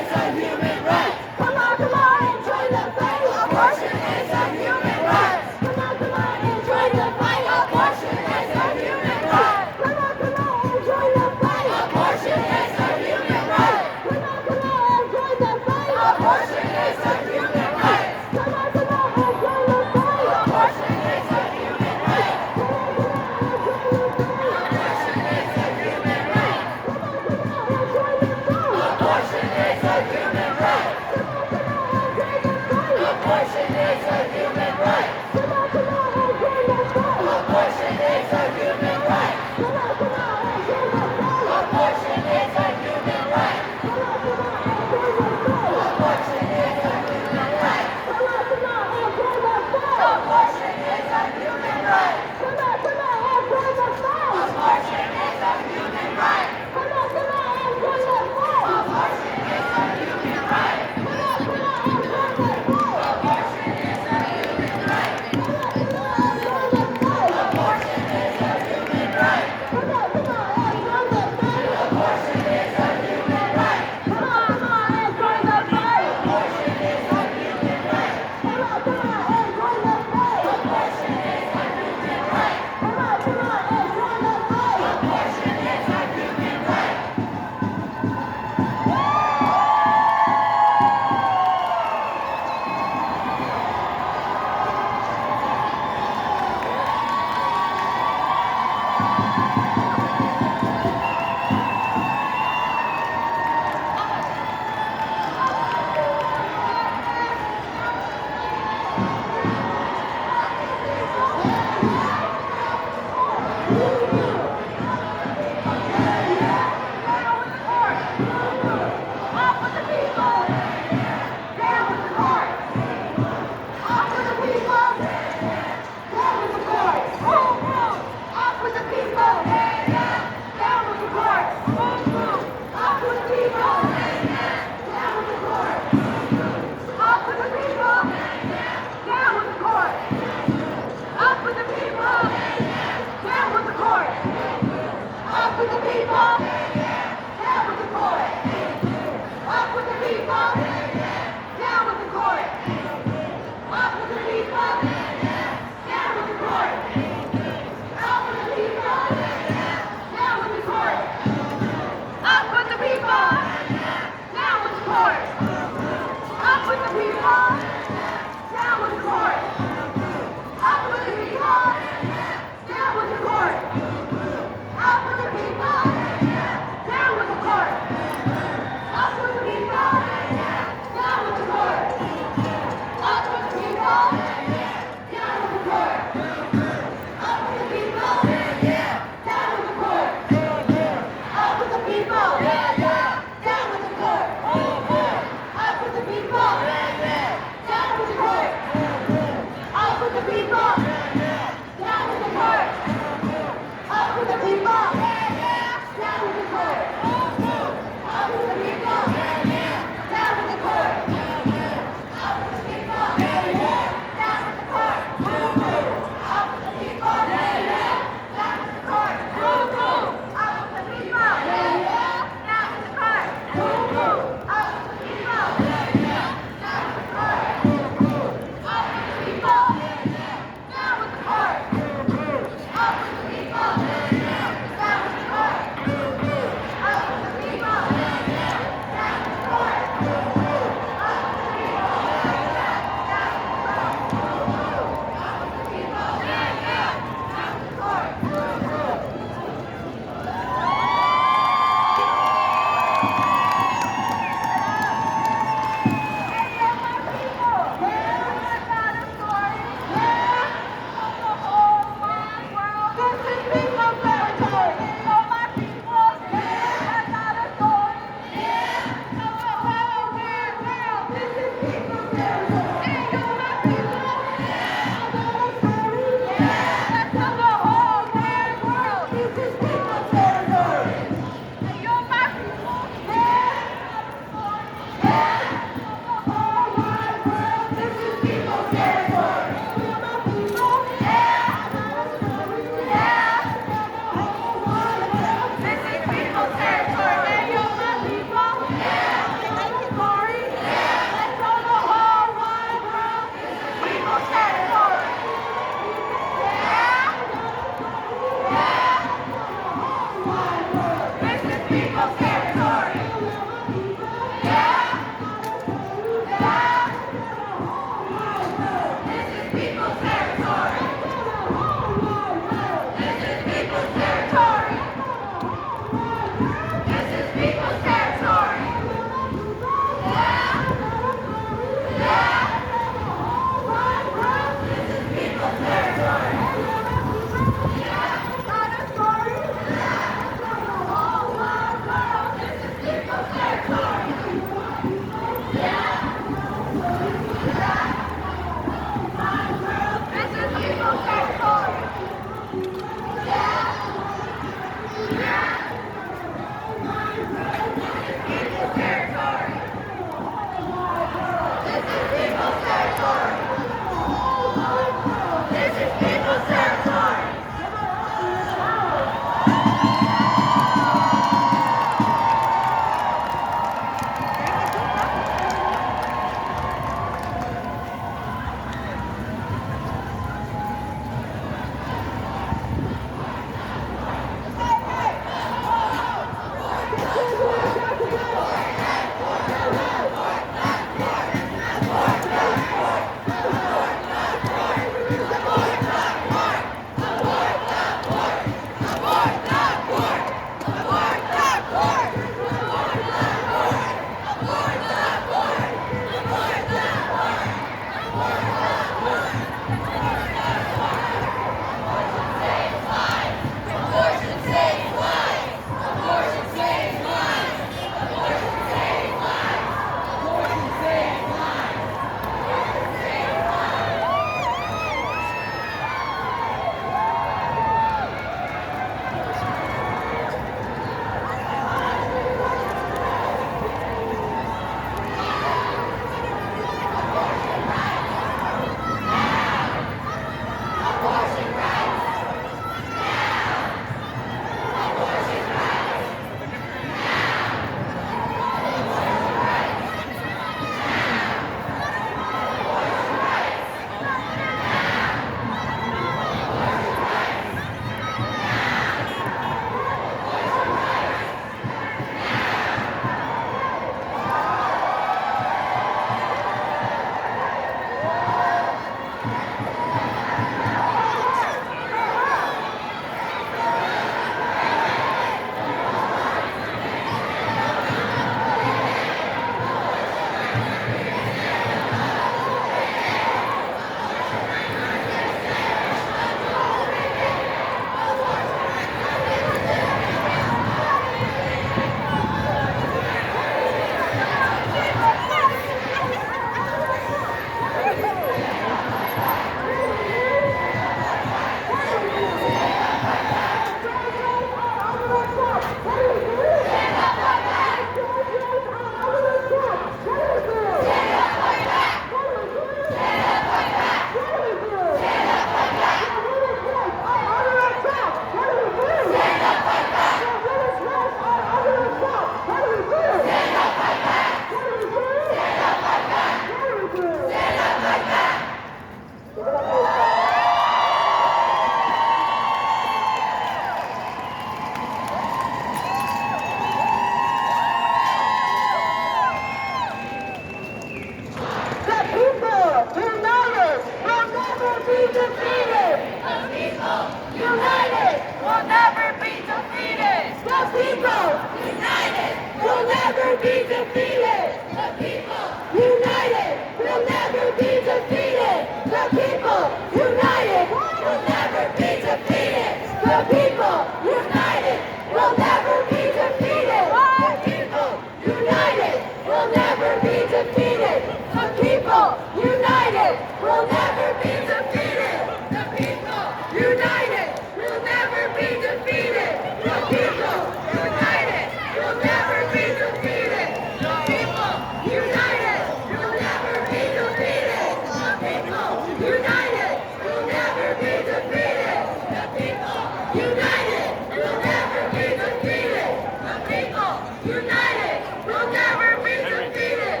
be defeated. The people united will never be defeated. The people united will never be defeated. The people united will never be defeated. The people united will never be defeated. The people united will never be defeated. The people united will never be defeated. The people united will never be defeated. The people united will never be defeated. The people united will never be defeated. The people united will never be defeated. The people united will never be defeated. The people united will never be defeated. The people united will never be defeated.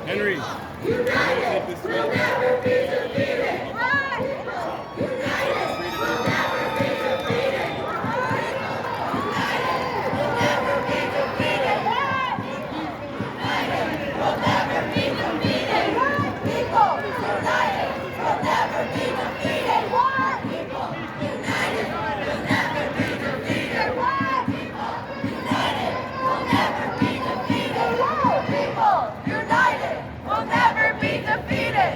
Henry. United will never be defeated. United will never be defeated. United will never be defeated. United will never be defeated. People united will never be defeated. People united will never be defeated. People united will never be defeated.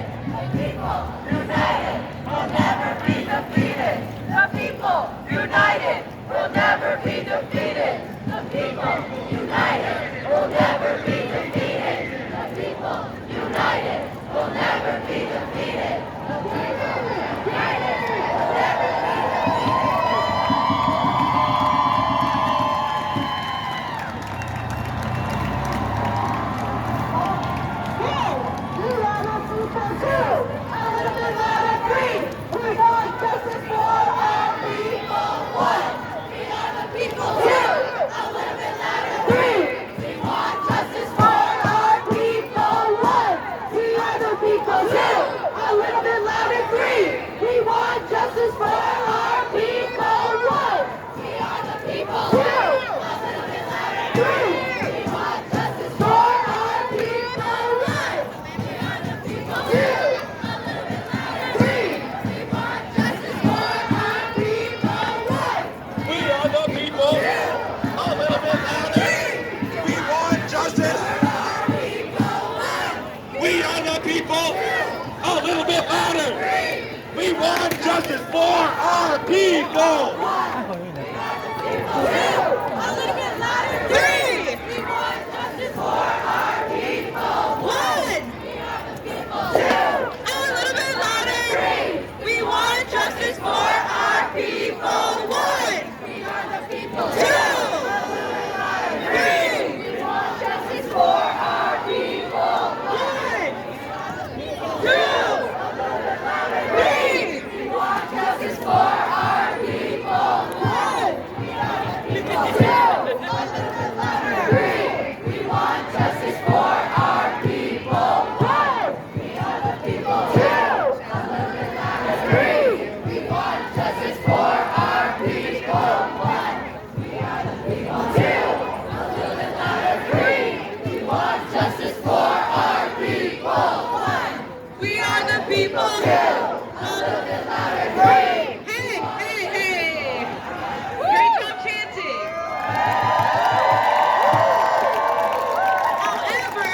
People united will never be defeated. The people united will never be defeated. The people united will never be defeated. The people united will never be defeated. The people united will never be defeated. The people united will never be justice for our people. We are the people. A little bit louder. We want justice for our people. We are the people. A little bit louder. We want justice for our people. We are the people. A little bit louder. We want justice. We are the people. A little bit louder. We want justice for our people. A little bit louder. We want justice for our people. We are the people. A little bit louder. We want justice for our people. We are the people. A little bit louder. We want justice for our people. We are the people. A little bit louder. We want justice for our people. We are the people. A little bit louder. We want justice for our people. We are the people. A little bit louder. We want justice for our people. We are the people. A little bit louder. We want justice for our people. We are the people. A little bit louder. Hey, hey, hey. Great job chanting. However,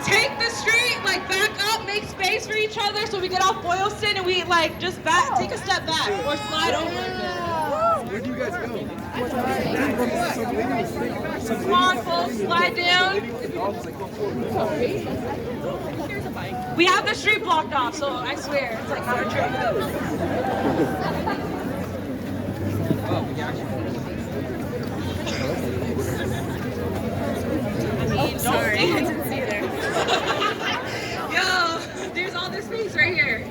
take the street, like back up, make space for each other so we get off Boylston and we like just back, take a step back or slide over a bit. Where'd you guys go? Come on, folks, slide down. We have the street blocked off, so I swear, it's like not a trick. Sorry. I didn't see it. Yo, there's all this space right here.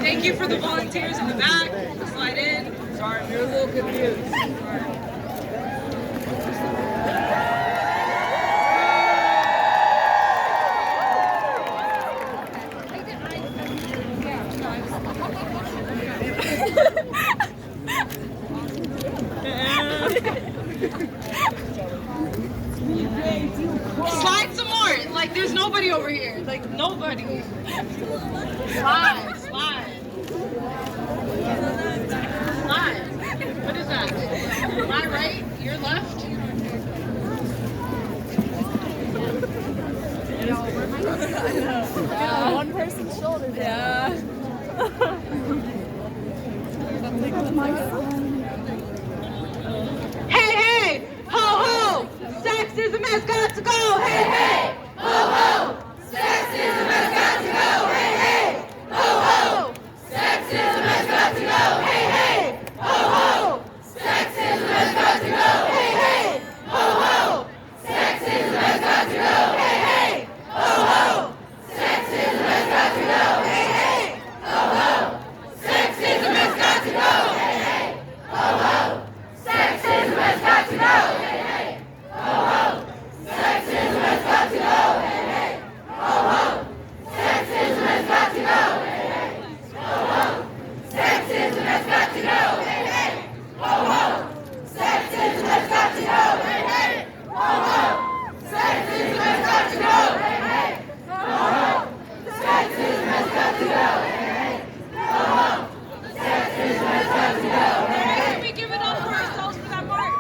Thank you for the volunteers in the back. Slide in. Sorry, you're a little confused. Slide some more. Like There's nobody over here. Like, nobody. Slide, slide. Slide. What is that? My right, your left? One person's shoulder. Yeah. Hey, hey, ho, ho, sexism has got to go. Hey, hey, ho, ho, sexism has got to go. Hey, hey, ho, ho, sexism has got to go. Hey, hey, ho, ho, sexism has got to go. Hey, hey, ho, ho, sexism has got to go. Hey, hey, ho, ho, sexism has got to go. Hey, hey, ho, ho, sexism has got to go. Hey, hey, ho, ho, sexism has got to go. Hey, hey, ho, ho, sexism has got to go. Hey, hey, ho, ho, sexism has got to go. Hey, hey, ho, ho, sexism has got to go. Hey, hey, ho, ho, sexism has got to go. Hey, hey, ho, ho, sexism has got to go. Hey, hey, ho, ho, sexism has got to go. Hey, hey, ho, ho, sexism has got to go. Hey, hey. Can we give it up for ourselves for that march?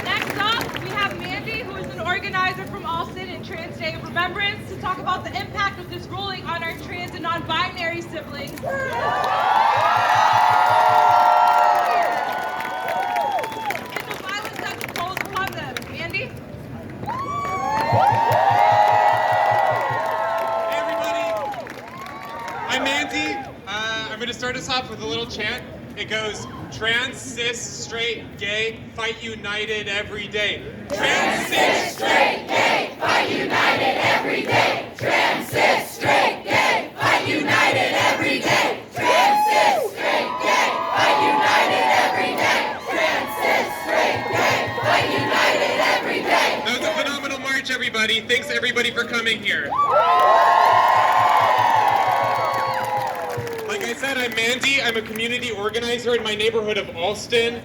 Next up, we have Mandy, who is an organizer from Alston and Trans Day of Remembrance, to talk about the impact of this ruling on our trans and non-binary siblings. And the violence that's imposed upon them. Mandy? Hey everybody, I'm Mandy. I'm going to start us off with a little chant. It goes, trans, cis, straight, gay, fight united every day. Trans, cis, straight, gay, fight united every day. Trans, cis, straight, gay, fight united every day. Trans, cis, straight, gay, fight united every day. Trans, cis, straight, gay, fight united every day. That was a phenomenal march, everybody. Thanks everybody for coming here. Like I said, I'm Mandy. I'm a community organizer in my neighborhood of Alston.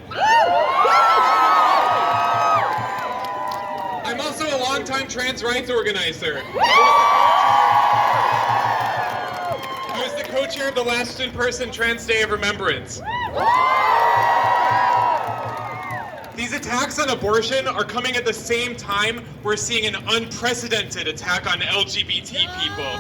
I'm also a longtime trans rights organizer. I was the co-chair of the last in-person Trans Day of Remembrance. These attacks on abortion are coming at the same time we're seeing an unprecedented attack on LGBT people.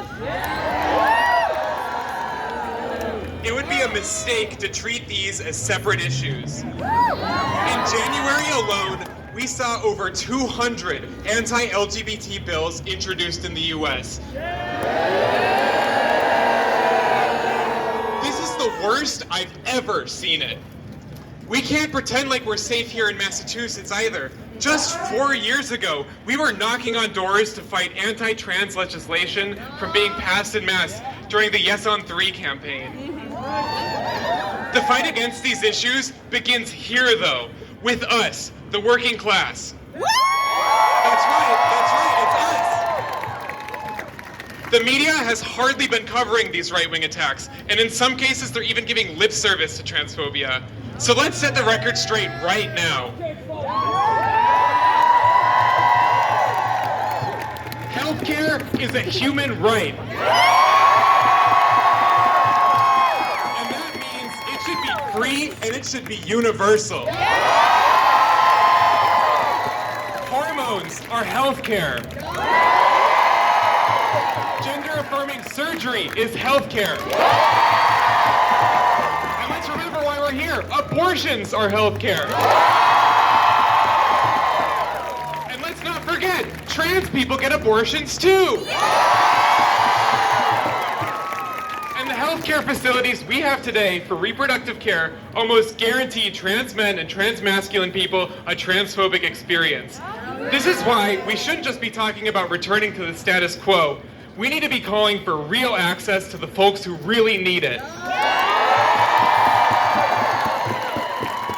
It would be a mistake to treat these as separate issues. In January alone, we saw over 200 anti-LGBT bills introduced in the US. This is the worst I've ever seen it. We can't pretend like we're safe here in Massachusetts either. Just 4 years ago, we were knocking on doors to fight anti-trans legislation from being passed en masse during the Yes on 3 campaign. The fight against these issues begins here, though, with us, the working class. That's right, it's us. The media has hardly been covering these right-wing attacks, and in some cases they're even giving lip service to transphobia. So let's set the record straight right now. Healthcare is a human right. Free and it should be universal. Hormones are healthcare. Gender-affirming surgery is healthcare. And let's remember why we're here. Abortions are healthcare. And let's not forget, trans people get abortions too. The healthcare facilities we have today for reproductive care almost guarantee trans men and trans masculine people a transphobic experience. This is why we shouldn't just be talking about returning to the status quo. We need to be calling for real access to the folks who really need it.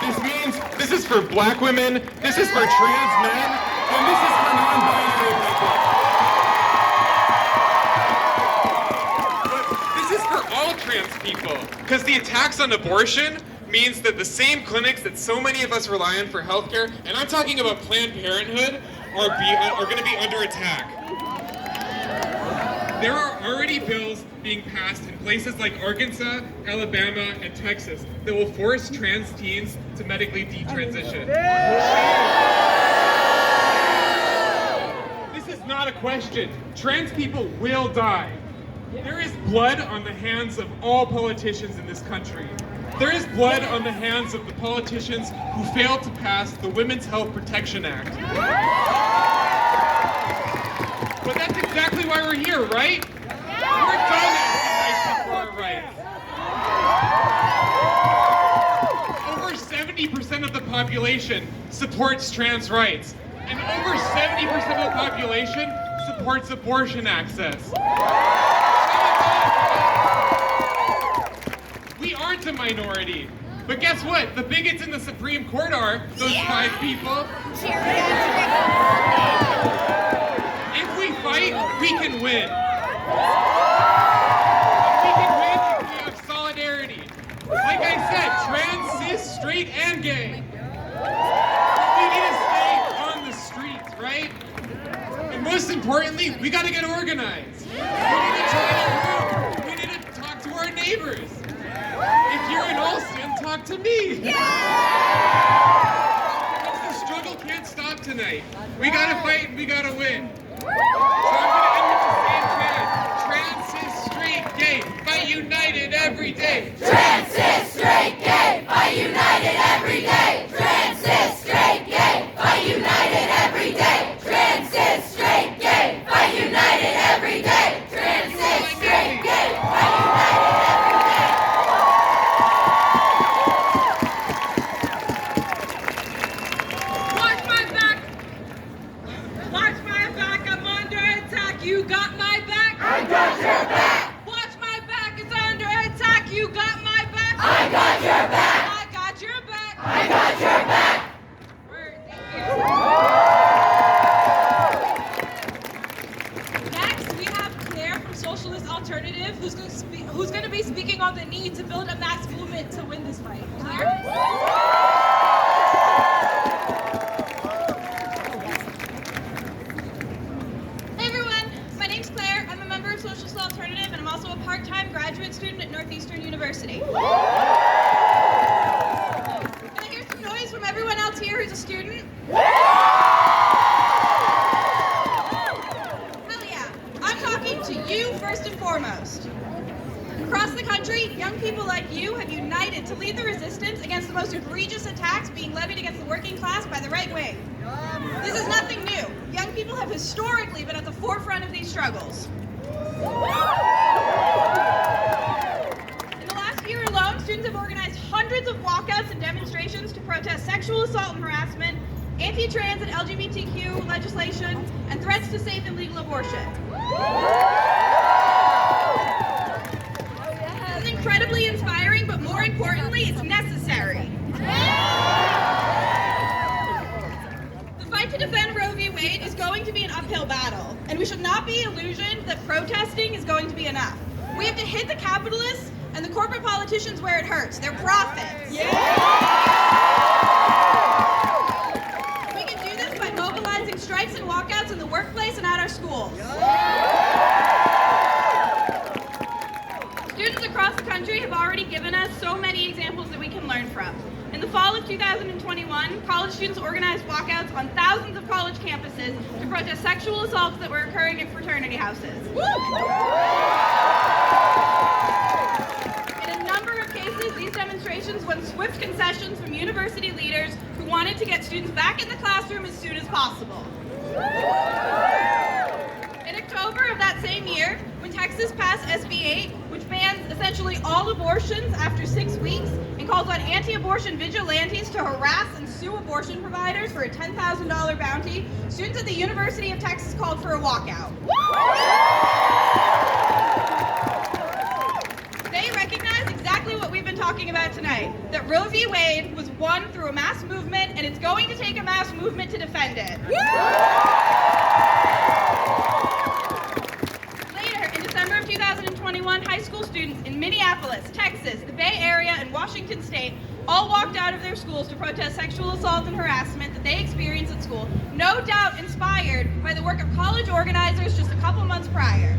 This means this is for black women, this is for trans men, and this is for non-binary people. But this is for all trans people, because the attacks on abortion means that the same clinics that so many of us rely on for healthcare, and I'm talking about Planned Parenthood, are going to be under attack. There are already bills being passed in places like Arkansas, Alabama, and Texas that will force trans teens to medically detransition. This is not a question. Trans people will die. There is blood on the hands of all politicians in this country. There is blood on the hands of the politicians who failed to pass the Women's Health Protection Act. But that's exactly why we're here, right? We're done asking for our rights. Over 70% of the population supports trans rights, and over 70% of the population supports abortion access. We aren't a minority. But guess what? The bigots in the Supreme Court are those 5 people. If we fight, we can win. And we can win if we have solidarity. Like I said, trans, cis, straight, and gay. We need to stay on the streets, right? And most importantly, we gotta get organized. We need to try to move. We need to talk to our neighbors. If you're in Alston, talk to me. Because the struggle can't stop tonight. We gotta fight and we gotta win. So I'm gonna end with the same chant. Trans, cis, straight, gay, fight united every day. Trans, cis, straight, gay, fight united every day. Trans, cis, straight, gay, fight united every day. Trans, cis, straight, gay, fight united every day. Trans, cis, straight, gay, fight united every day. Watch my back. Watch my back. I'm under attack. You got my back. I got your back. Watch my back. It's under attack. You got my back. I got your back. I got your back. I got your back. Word, thank you. Next, we have Claire from Socialist Alternative, who's going to be speaking on the need to build a mass movement to win this fight. Claire? Hey everyone, my name's Claire. I'm a member of Socialist Alternative, and I'm also a part-time graduate student at Northeastern University. Can I hear some noise from everyone else here who's a student? Hell yeah. I'm talking to you first and foremost. Across the country, young people like you have united to lead the resistance against the most egregious attacks being levied against the working class by the right wing. This is nothing new. Young people have historically been at the forefront of these struggles. In the last year alone, students have organized hundreds of walkouts and demonstrations to protest sexual assault and harassment, anti-trans and LGBTQ legislation, and threats to safe and legal abortion. This is incredibly inspiring, but more importantly, it's necessary. The fight to defend Roe v. Wade is going to be an uphill battle, and we should not be illusioned that protesting is going to be enough. We have to hit the capitalists and the corporate politicians where it hurts, their profits. We can do this by mobilizing strikes and walkouts in the workplace and at our schools. Students across the country have already given us so many examples that we can learn from. In the fall of 2021, college students organized walkouts on thousands of college campuses to protest sexual assaults that were occurring at fraternity houses. In a number of cases, these demonstrations won swift concessions from university leaders who wanted to get students back in the classroom as soon as possible. In October of that same year, when Texas passed SB 8, which bans essentially all abortions after 6 weeks and calls on anti-abortion vigilantes to harass and sue abortion providers for a $10,000 bounty, students at the University of Texas called for a walkout. They recognize exactly what we've been talking about tonight, that Roe v. Wade was won through a mass movement, and it's going to take a mass movement to defend it. Later, in December of 2021, high school students in Minneapolis, Texas, the Bay Area, and Washington State all walked out of their schools to protest sexual assault and harassment that they experienced at school, no doubt inspired by the work of college organizers just a couple months prior.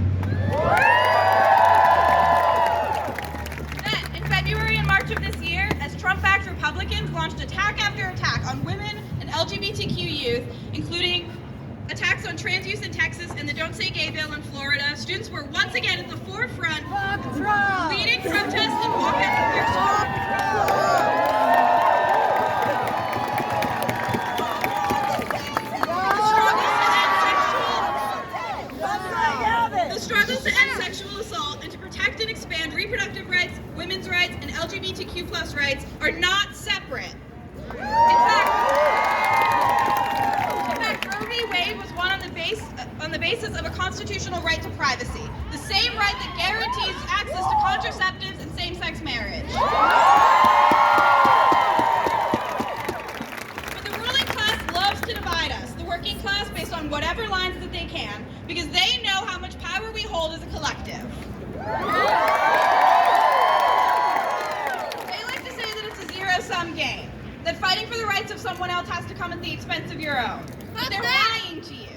Then, in February and March of this year, as Trump-backed Republicans launched attack after attack on women and LGBTQ youth, including attacks on trans youth in Texas and the Don't Say Gay bill in Florida, students were once again at the forefront, leading protests and walkouts of their schools. The struggles to end sexual assault and to protect and expand reproductive rights, women's rights, and LGBTQ+ rights are not separate. In fact, Roe v. Wade was won on the basis of a constitutional right to privacy, the same right that guarantees access to contraceptives and same-sex marriage. But the ruling class loves to divide us, the working class, based on whatever lines that they can, because they know how much power we hold as a collective. They like to say that it's a zero-sum game, that fighting for the rights of someone else has to come at the expense of your own. But they're lying to you.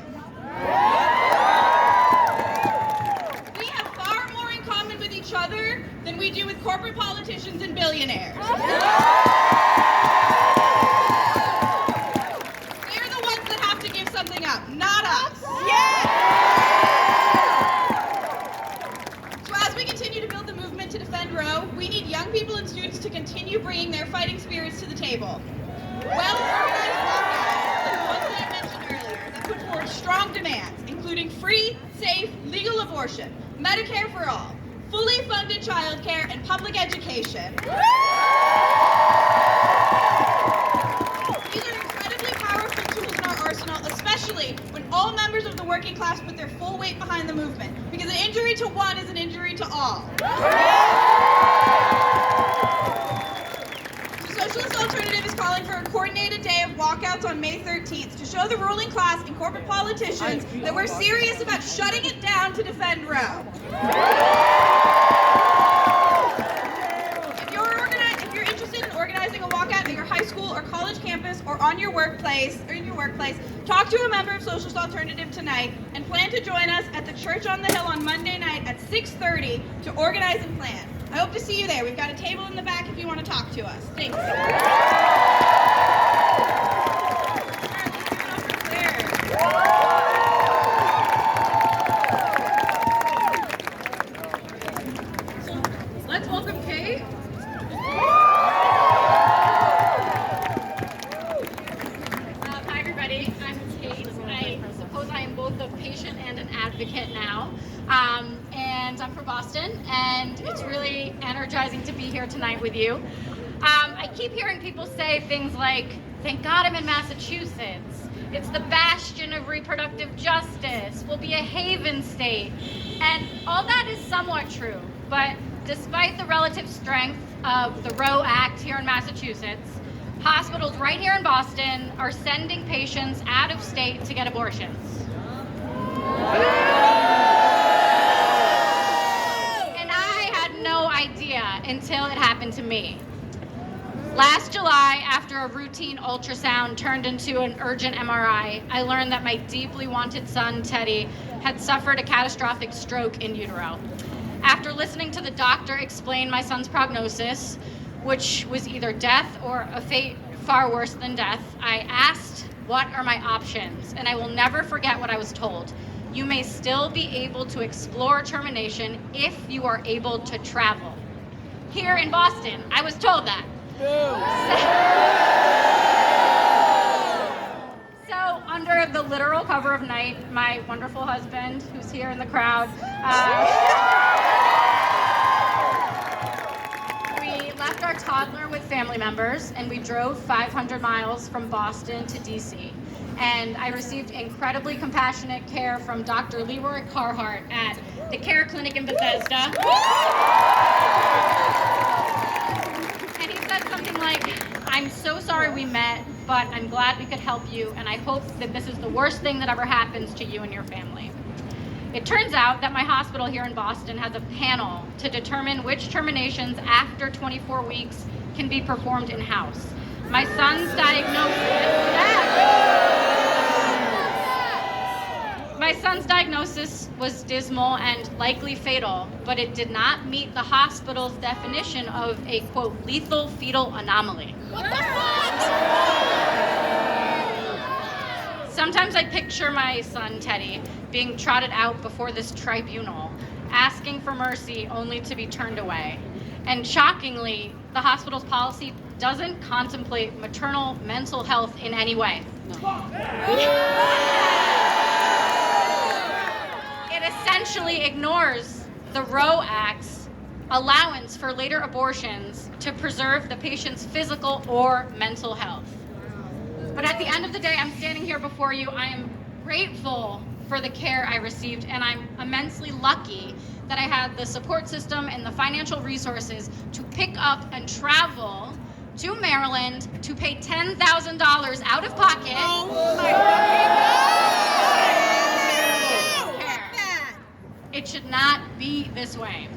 We have far more in common with each other than we do with corporate politicians and billionaires. They're the ones that have to give something up, not us. So as we continue to build the movement to defend Roe, we need young people and students to continue bringing their fighting spirits to the table. Well-organized walkouts, like the ones that I mentioned earlier, that put forward strong demands, including free, safe, legal abortion, Medicare for all, fully funded childcare, and public education. These are incredibly powerful tools in our arsenal, especially when all members of the working class put their full weight behind the movement, because an injury to one is an injury to all. Socialist Alternative is calling for a coordinated day of walkouts on May 13th to show the ruling class and corporate politicians that we're serious about shutting it down to defend Roe. If you're interested in organizing a walkout at your high school or college campus or on your workplace, talk to a member of Socialist Alternative tonight and plan to join us at the Church on the Hill on Monday night at 6:30 to organize and plan. I hope to see you there. We've got a table in the back if you want to talk to us. Thanks. Let's welcome Kay. Hi everybody, I'm Kate. I suppose I am both a patient and an advocate now. And I'm from Boston, and it's really energizing to be here tonight with you. I keep hearing people say things like, thank God I'm in Massachusetts. It's the bastion of reproductive justice. We'll be a haven state. And all that is somewhat true, but despite the relative strength of the Roe Act here in Massachusetts, hospitals right here in Boston are sending patients out of state to get abortions. Until it happened to me. Last July, after a routine ultrasound turned into an urgent MRI, I learned that my deeply wanted son, Teddy, had suffered a catastrophic stroke in utero. After listening to the doctor explain my son's prognosis, which was either death or a fate far worse than death, I asked, what are my options? And I will never forget what I was told. You may still be able to explore termination if you are able to travel. Here in Boston, I was told that. So under the literal cover of night, my wonderful husband, who's here in the crowd, we left our toddler with family members and we drove 500 miles from Boston to DC. And I received incredibly compassionate care from Dr. Leroy Carhart at the Care Clinic in Bethesda. And he said something like, I'm so sorry we met, but I'm glad we could help you, and I hope that this is the worst thing that ever happens to you and your family. It turns out that my hospital here in Boston has a panel to determine which terminations after 24 weeks can be performed in-house. My son's diagnosis was dismal and likely fatal, but it did not meet the hospital's definition of a, quote, lethal fetal anomaly. What the fuck? Sometimes I picture my son, Teddy, being trotted out before this tribunal, asking for mercy only to be turned away. And shockingly, the hospital's policy doesn't contemplate maternal mental health in any way. It essentially ignores the Roe Act's allowance for later abortions to preserve the patient's physical or mental health. But at the end of the day, I'm standing here before you. I am grateful for the care I received, and I'm immensely lucky that I had the support system and the financial resources to pick up and travel to Maryland to pay $10,000 out of pocket. Oh my God. It should not be this way.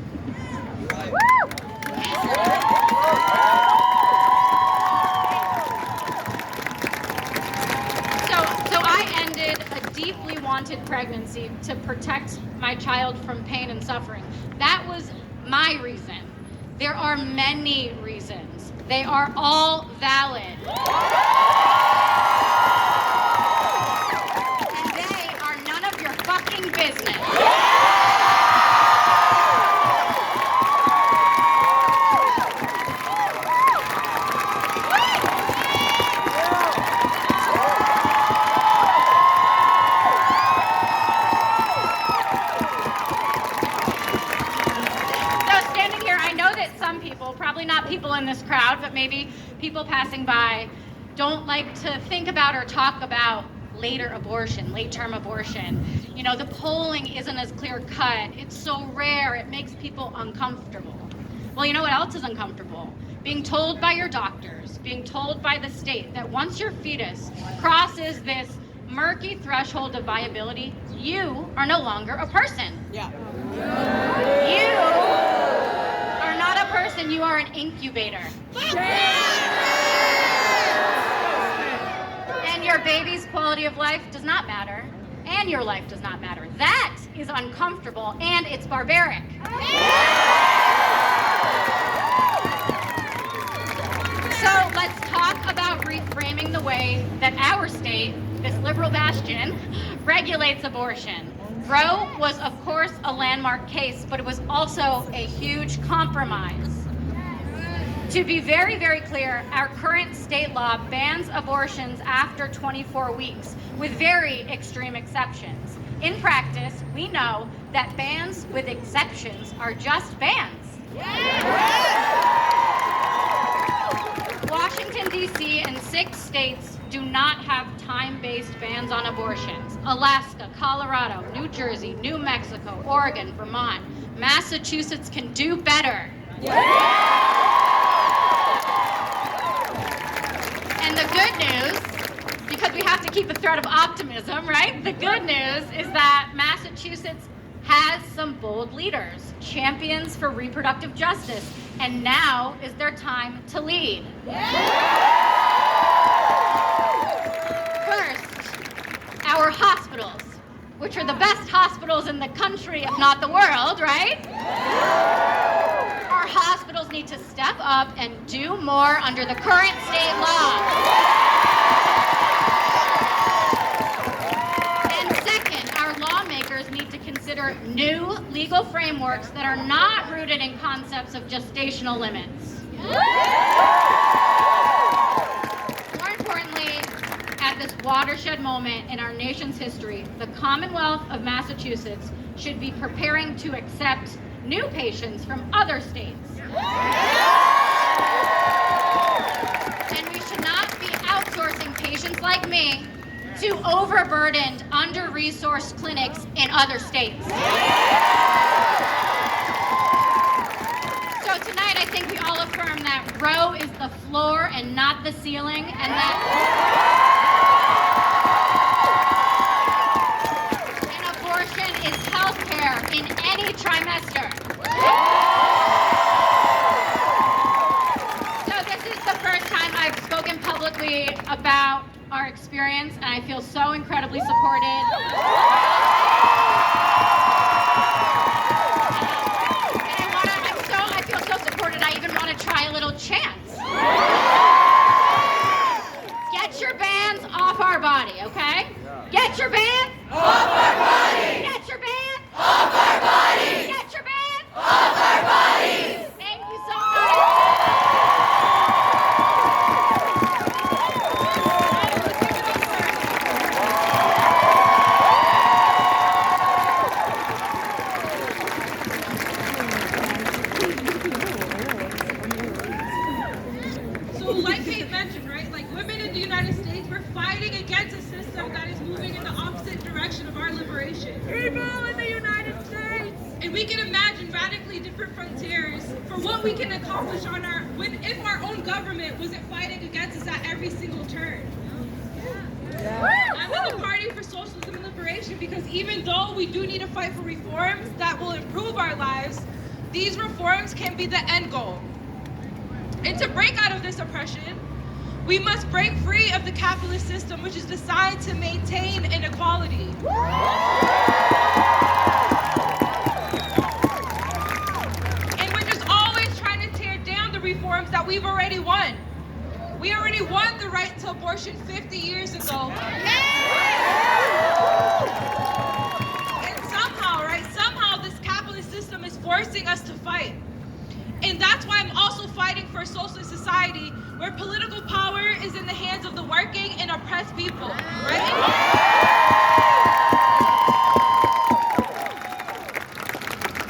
So I ended a deeply wanted pregnancy to protect my child from pain and suffering. That was my reason. There are many reasons. They are all valid. And they are none of your fucking business. Probably not people in this crowd, but maybe people passing by, don't like to think about or talk about later abortion, late-term abortion. You know, the polling isn't as clear-cut. It's so rare, it makes people uncomfortable. Well, you know what else is uncomfortable? Being told by your doctors, being told by the state that once your fetus crosses this murky threshold of viability, you are no longer a person. Yeah. You are not a person, you are an incubator. And your baby's quality of life does not matter, and your life does not matter. That is uncomfortable, and it's barbaric. So let's talk about reframing the way that our state, this liberal bastion, regulates abortion. Roe was, of course, a landmark case, but it was also a huge compromise. To be very, very clear, our current state law bans abortions after 24 weeks, with very extreme exceptions. In practice, we know that bans with exceptions are just bans. Washington, D.C. and 6 states do not have time-based bans on abortions. Alaska, Colorado, New Jersey, New Mexico, Oregon, Vermont. Massachusetts can do better. And the good news, because we have to keep a thread of optimism, right? The good news is that Massachusetts has some bold leaders, champions for reproductive justice, and now is their time to lead. First, our hospitals, which are the best hospitals in the country, if not the world, right? Our hospitals need to step up and do more under the current state law. And second, our lawmakers need to consider new legal frameworks that are not rooted in concepts of gestational limits. More importantly, at this watershed moment in our nation's history, the Commonwealth of Massachusetts should be preparing to accept new patients from other states. And we should not be outsourcing patients like me to overburdened, under-resourced clinics in other states. So tonight, I think we all affirm that Roe is the floor and not the ceiling, and that an abortion is health care in any trimester. So the feel so incredibly supported. I feel so supported, I even want to try a little chant. Get your bands off our body, okay? Get your bands off our body! Get your bands off our body! Get your bands off our bodies! Thank you so So like Kate mentioned, right, like women in the United States, we're fighting against a system that is moving in the opposite direction of our liberation. People in the United States! And we can imagine radically different frontiers for what we can accomplish on if our own government wasn't fighting against us at every single turn. I'm in the Party for Socialism and Liberation because even though we do need to fight for reforms that will improve our lives, these reforms can be the end goal. And to break out of this oppression, we must break free of the capitalist system, which is designed to maintain inequality. And we're just always trying to tear down the reforms that we've already won. We already won the right to abortion 50 years ago. And somehow this capitalist system is forcing us to fight. And that's why I'm also fighting for a socialist society where political power is in the hands of the working and oppressed people, right?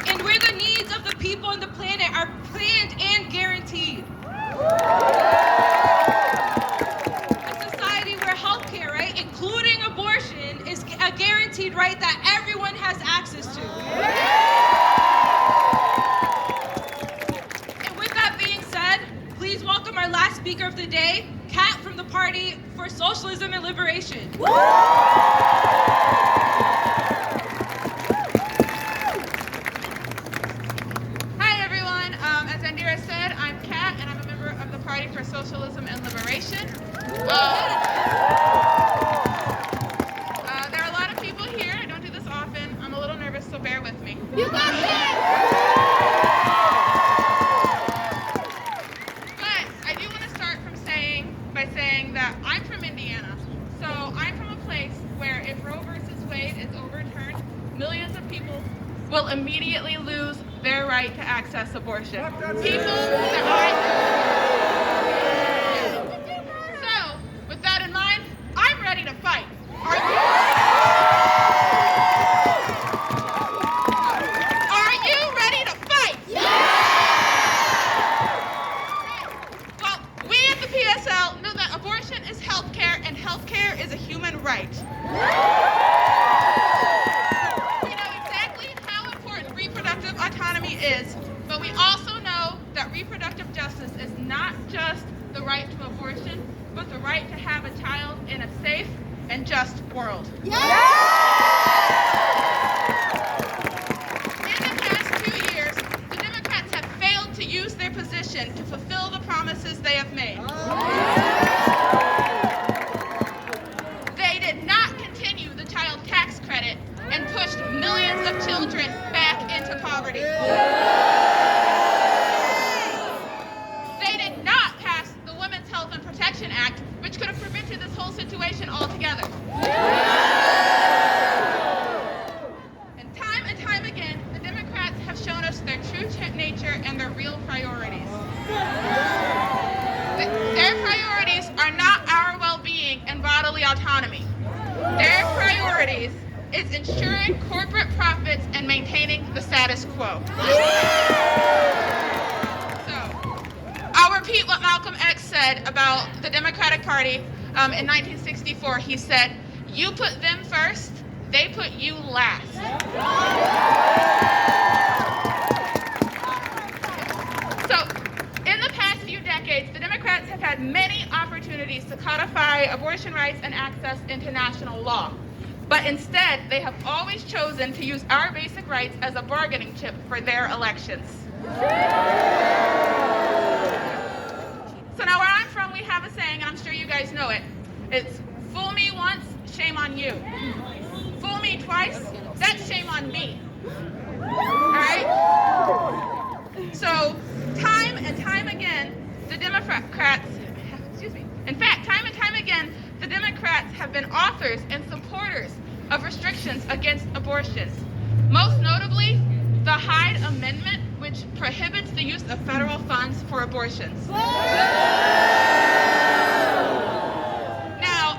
And where the needs of the people on the planet are planned and guaranteed. A society where healthcare, right, including abortion, is a guaranteed right that everyone has access to. Please welcome our last speaker of the day, Kat from the Party for Socialism and Liberation. Hi everyone, as Indira said, I'm Kat and I'm a member of the Party for Socialism and Liberation. There are a lot of people here, I don't do this often, I'm a little nervous, so bear with me. You got this! By saying that I'm from Indiana, so I'm from a place where if Roe versus Wade is overturned, millions of people will immediately lose their right to access abortion. So, with that in mind, I'm ready to fight. Are you ready to fight? Well, we at the PSL know that abortion is healthcare and healthcare is a human right. We know exactly how important reproductive autonomy is, but we also know that reproductive justice is not just the right to abortion, but the right to have a child in a safe and just world. In the past 2 years, the Democrats have failed to use their position to fulfill the promises they have made. They did not continue the child tax credit and pushed millions of children back into poverty. They did not pass the Women's Health and Protection Act, which could have prevented this whole situation altogether. And time again, the Democrats have shown us their true nature and their real priorities. Their priorities are not our well-being and bodily autonomy. Their priorities is ensuring corporate profits and maintaining the status quo. So, I'll repeat what Malcolm X said about the Democratic Party in 1964. He said, "You put them first, they put you last." So, in the past few decades, the Democrats have had many opportunities to codify abortion rights and access into national law. But instead, they have always chosen to use our basic rights as a bargaining chip for their elections. So now where I'm from, we have a saying, and I'm sure you guys know it. It's fool me once, shame on you. Fool me twice, that's shame on me. All right? So, time and time again, the Democrats, in fact, time and time again, the Democrats have been authors and supporters of restrictions against abortions. Most notably, the Hyde Amendment, which prohibits the use of federal funds for abortions. Now,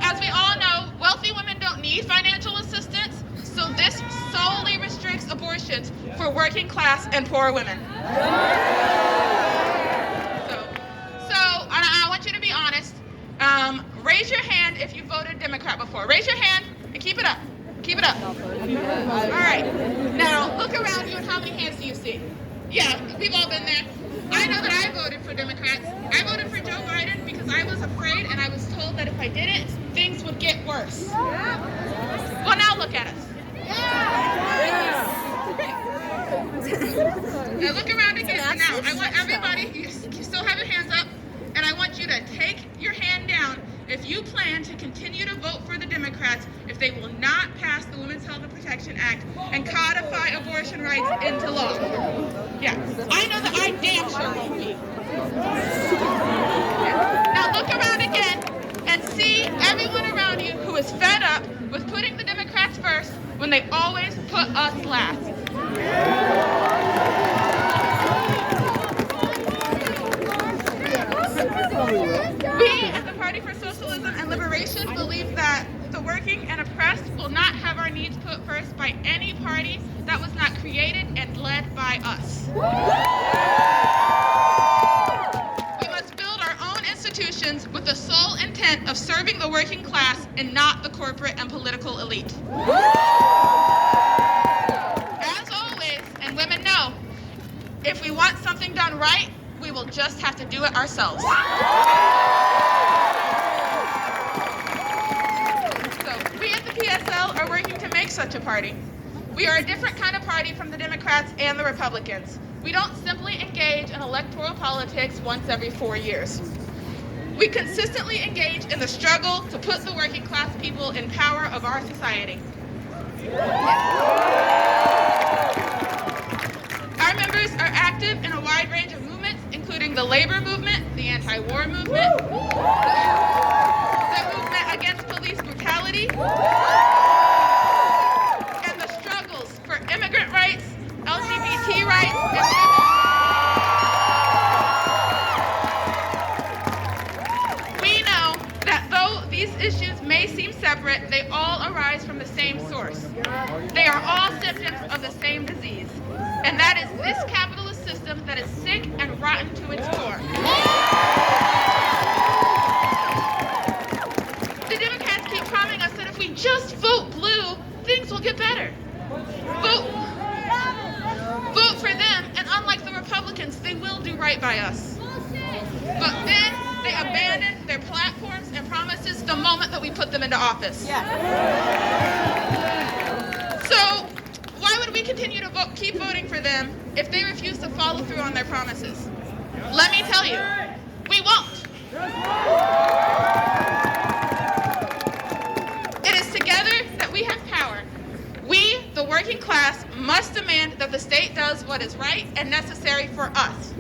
as we all know, wealthy women don't need financial assistance, so this solely restricts abortions for working class and poor women. So I want you to be honest. Raise your hand if you voted Democrat before. Raise your hand and keep it up. Keep it up. All right. Now, look around you and how many hands do you see? Yeah, we've all been there. I know that I voted for Democrats. I voted for Joe Biden because I was afraid and I was told that if I didn't, things would get worse. Well, now look at us. Now look around again. Now, I want everybody, you still have your hands up, and I want you to take your hand down if you plan to continue to vote for the Democrats if they will not pass the Women's Health and Protection Act and codify abortion rights into law. Yeah, I know that I damn sure won't be. Now look around again and see everyone around you who is fed up with putting the Democrats first when they always put us last. We at the Party for Socialism and Liberation believe that the working and oppressed will not have our needs put first by any party that was not created and led by us. We must build our own institutions with the sole intent of serving the working class and not the corporate and political elite. As always, and women know, if we want something done right, we will just have to do it ourselves. So, we at the PSL are working to make such a party. We are a different kind of party from the Democrats and the Republicans. We don't simply engage in electoral politics once every 4 years. We consistently engage in the struggle to put the working class people in power of our society. Our members are active in a wide range of movements, including the labor movement, the anti-war movement, the movement against police brutality, and the struggles for immigrant rights, LGBT rights, and women. We know that though these issues may seem separate, they all arise from the same source. They are all symptoms of the same disease, and that is this capitalist system that is sick and rotten to its core. The Democrats keep promising us that if we just vote blue, things will get better. Vote for them, and unlike the Republicans, they will do right by us. But then they abandon their platforms and promises the moment that we put them into office. So, why would we continue to keep voting for them if they refuse to follow through on their promises? Let me tell you, we won't. It is together that we have power. We, the working class, must demand that the state does what is right and necessary for us.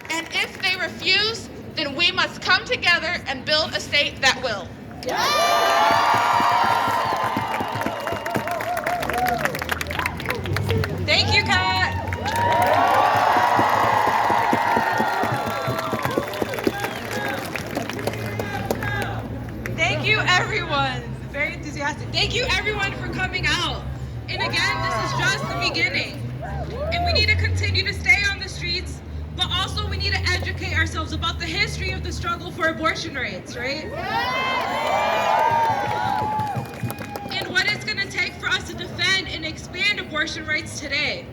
And if they refuse, then we must come together and build a state that will. Thank you, Kat. Thank you, everyone. Very enthusiastic. Thank you, everyone, for coming out. And again, this is just the beginning. And we need to continue to stay on the streets, but also we need to educate ourselves about the history of the struggle for abortion rights, right? And what it's going to take for us to defend and expand abortion rights today.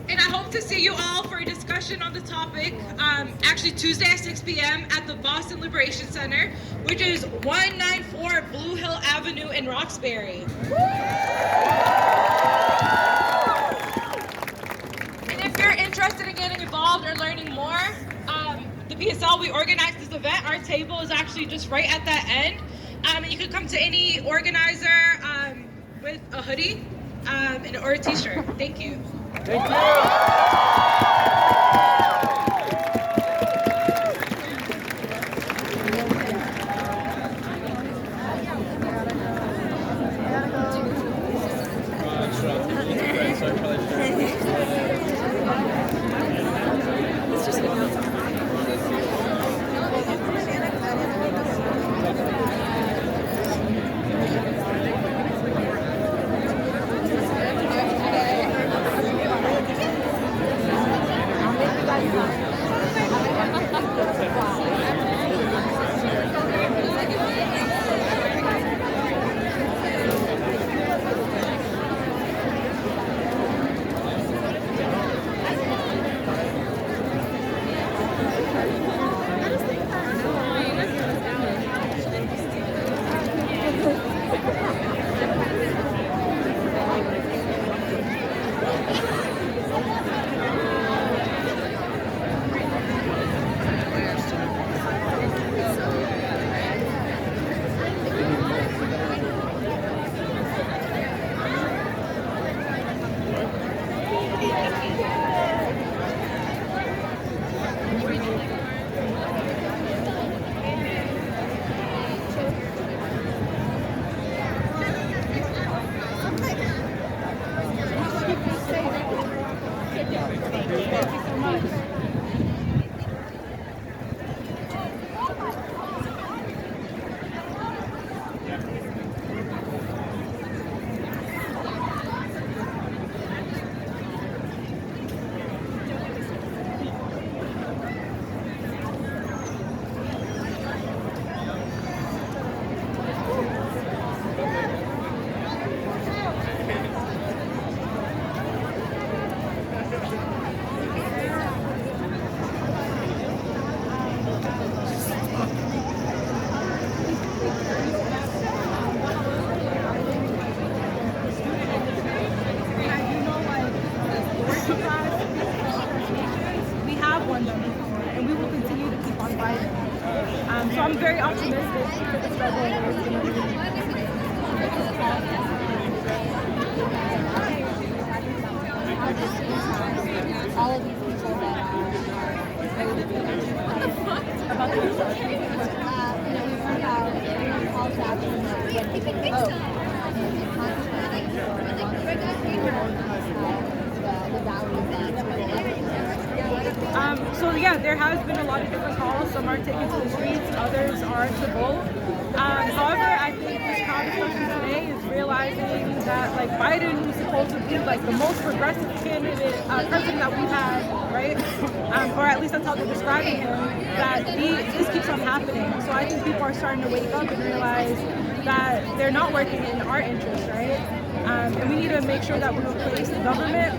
And I hope to see you all for a discussion on the topic, actually Tuesday at 6 p.m. at the Boston Liberation Center, which is 194 Blue Hill Avenue in Roxbury. And if you're interested in getting involved or learning more, the PSL, we organized this event. Our table is actually just right at that end. And you could come to any organizer with a hoodie or a t-shirt. Thank you. Thank you. So I'm very optimistic for the struggle. All of these people that are about the research. We heard how everyone calls out So yeah, there has been a lot of different calls. Some are taken to the streets, others are to vote. However, I think this crowd, especially today, is realizing that like Biden, who's supposed to be like the most progressive candidate, president that we've had, right? Or at least that's how they're describing him. That this keeps on happening. So I think people are starting to wake up and realize that they're not working in our interest, right? And we need to make sure that we replace the government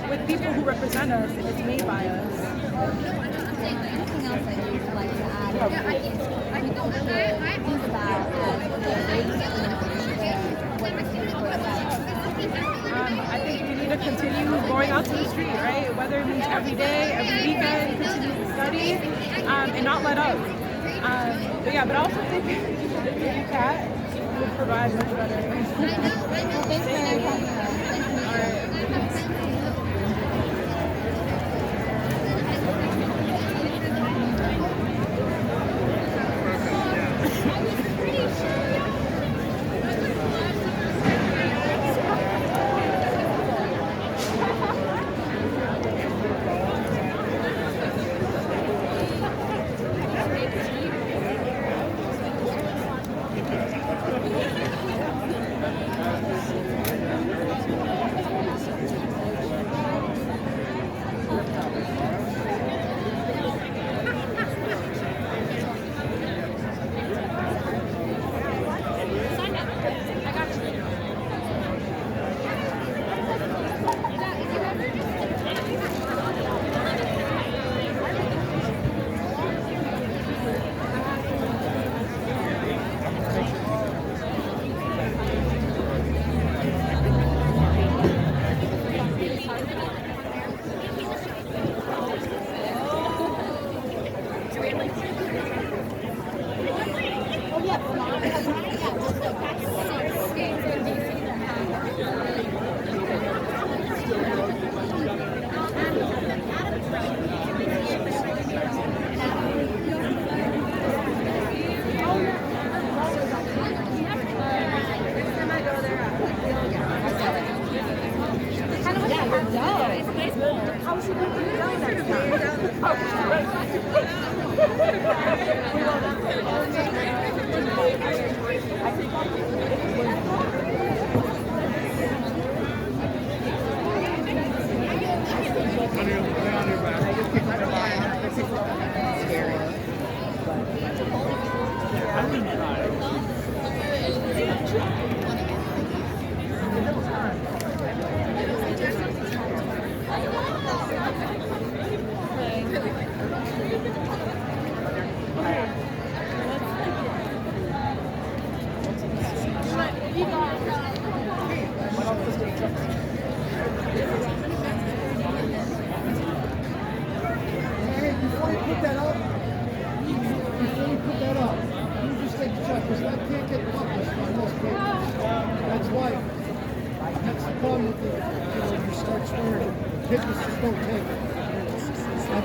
with people who represent us and it's made by us. Anything else that you would like to add? I think people should think about I think we need to continue going out to the street, right? Whether it means every day, every weekend, continue to study, and not let up. But I also think if you can, would provide much better. Thanks for coming. All right.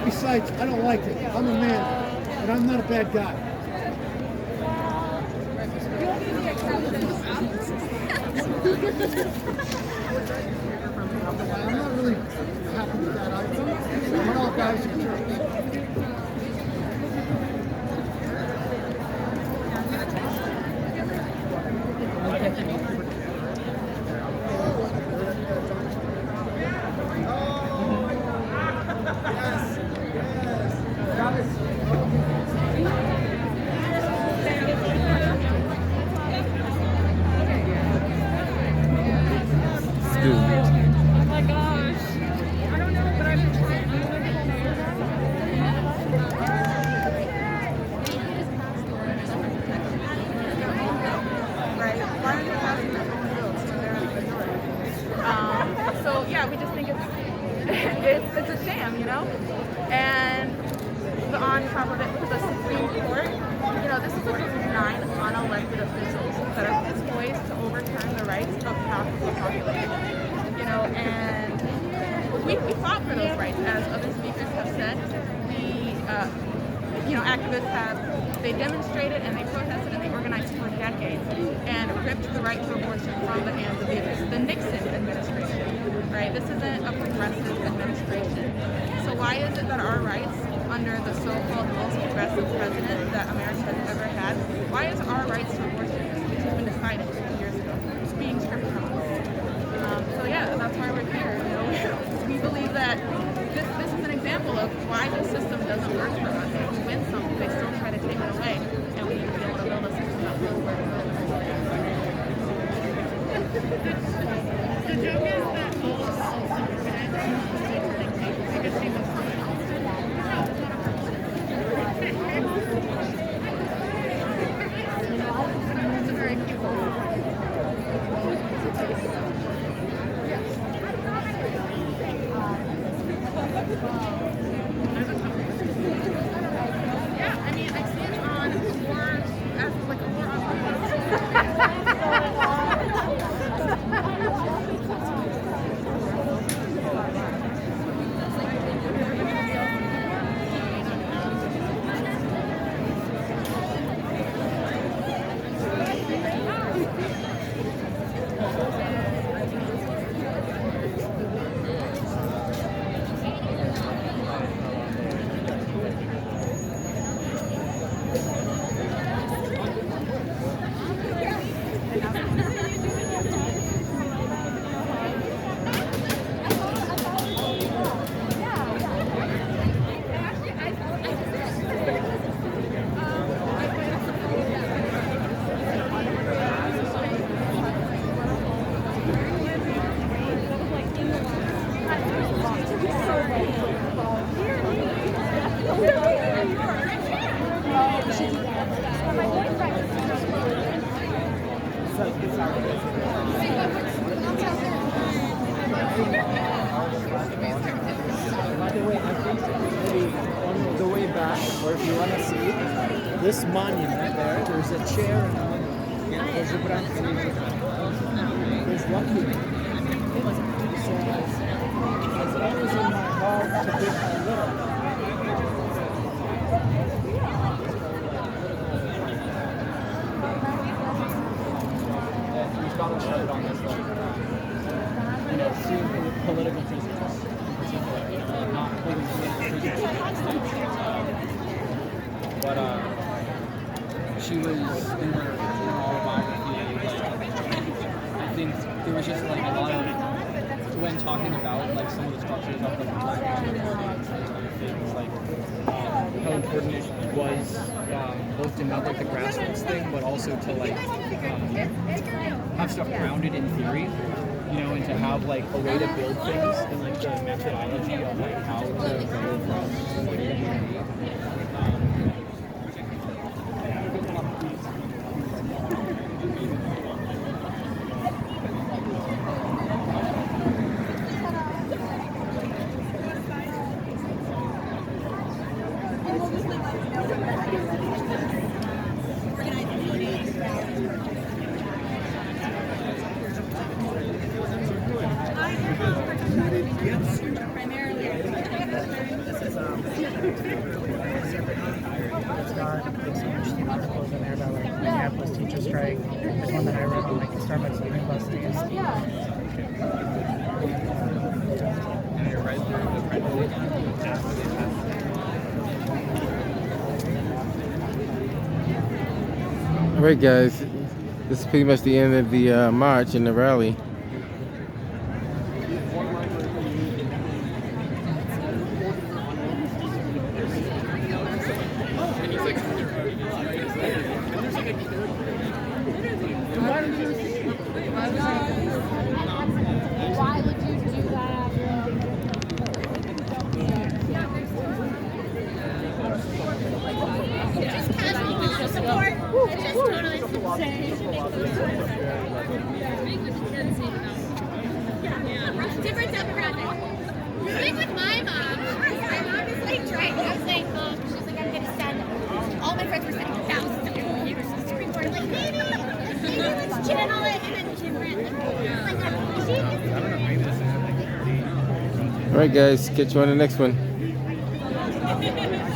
Besides, I don't like it. I'm a man, and I'm not a bad guy. I'm not really happy with that either. Not all guys are jerks. It's a sham, you know? And on top of it, with the Supreme Court, you know, this is a group of 9 unelected officials that are poised to overturn the rights of half of the population. You know, and we fought for those rights, as other speakers have said. You know, activists they demonstrated and they protested and they organized for decades and ripped the right to abortion from the hands of the Nixon administration, right? This isn't a progressive administration. So why is it that our rights under the so-called most progressive president that America has ever had, why is our rights to abortion, which has been decided 50 years ago, being stripped from us? So yeah, that's why we're here. You know, we believe that this is an example of why the system doesn't work for us. If we win something, they still try to take it away, and we need to be able to build a system that will work. The joke is that it's a very cute yeah, I mean, I see it on war as like a war on By the way, I think maybe on the way back, or if you want to see it, this monument there, there's a chair and there's a branco. There's one here. So it's always in my heart to give my little. We've got to start on this level. You know, seeing political prisoners in particular, not holding political prisoners. But she was in her autobiography, like, I think there was just like a lot of, when talking about like some of the structures of like the black things, like how important it was both to not like the grassroots thing, but also to like have stuff grounded in theory, you know, and to have like a way to build things and like the methodology of like how to go from where you be. Alright guys, this is pretty much the end of the march and the rally. Why would you do that? Just casual support. It's just totally insane. Different demographic. Like with my mom, my mom is like trying. I was like, she's like, I'm gonna send. All my friends were sending thousands of people to the Supreme Court. Like maybe let's channel it, and then she ran. Like, Alright guys, catch you on the next one.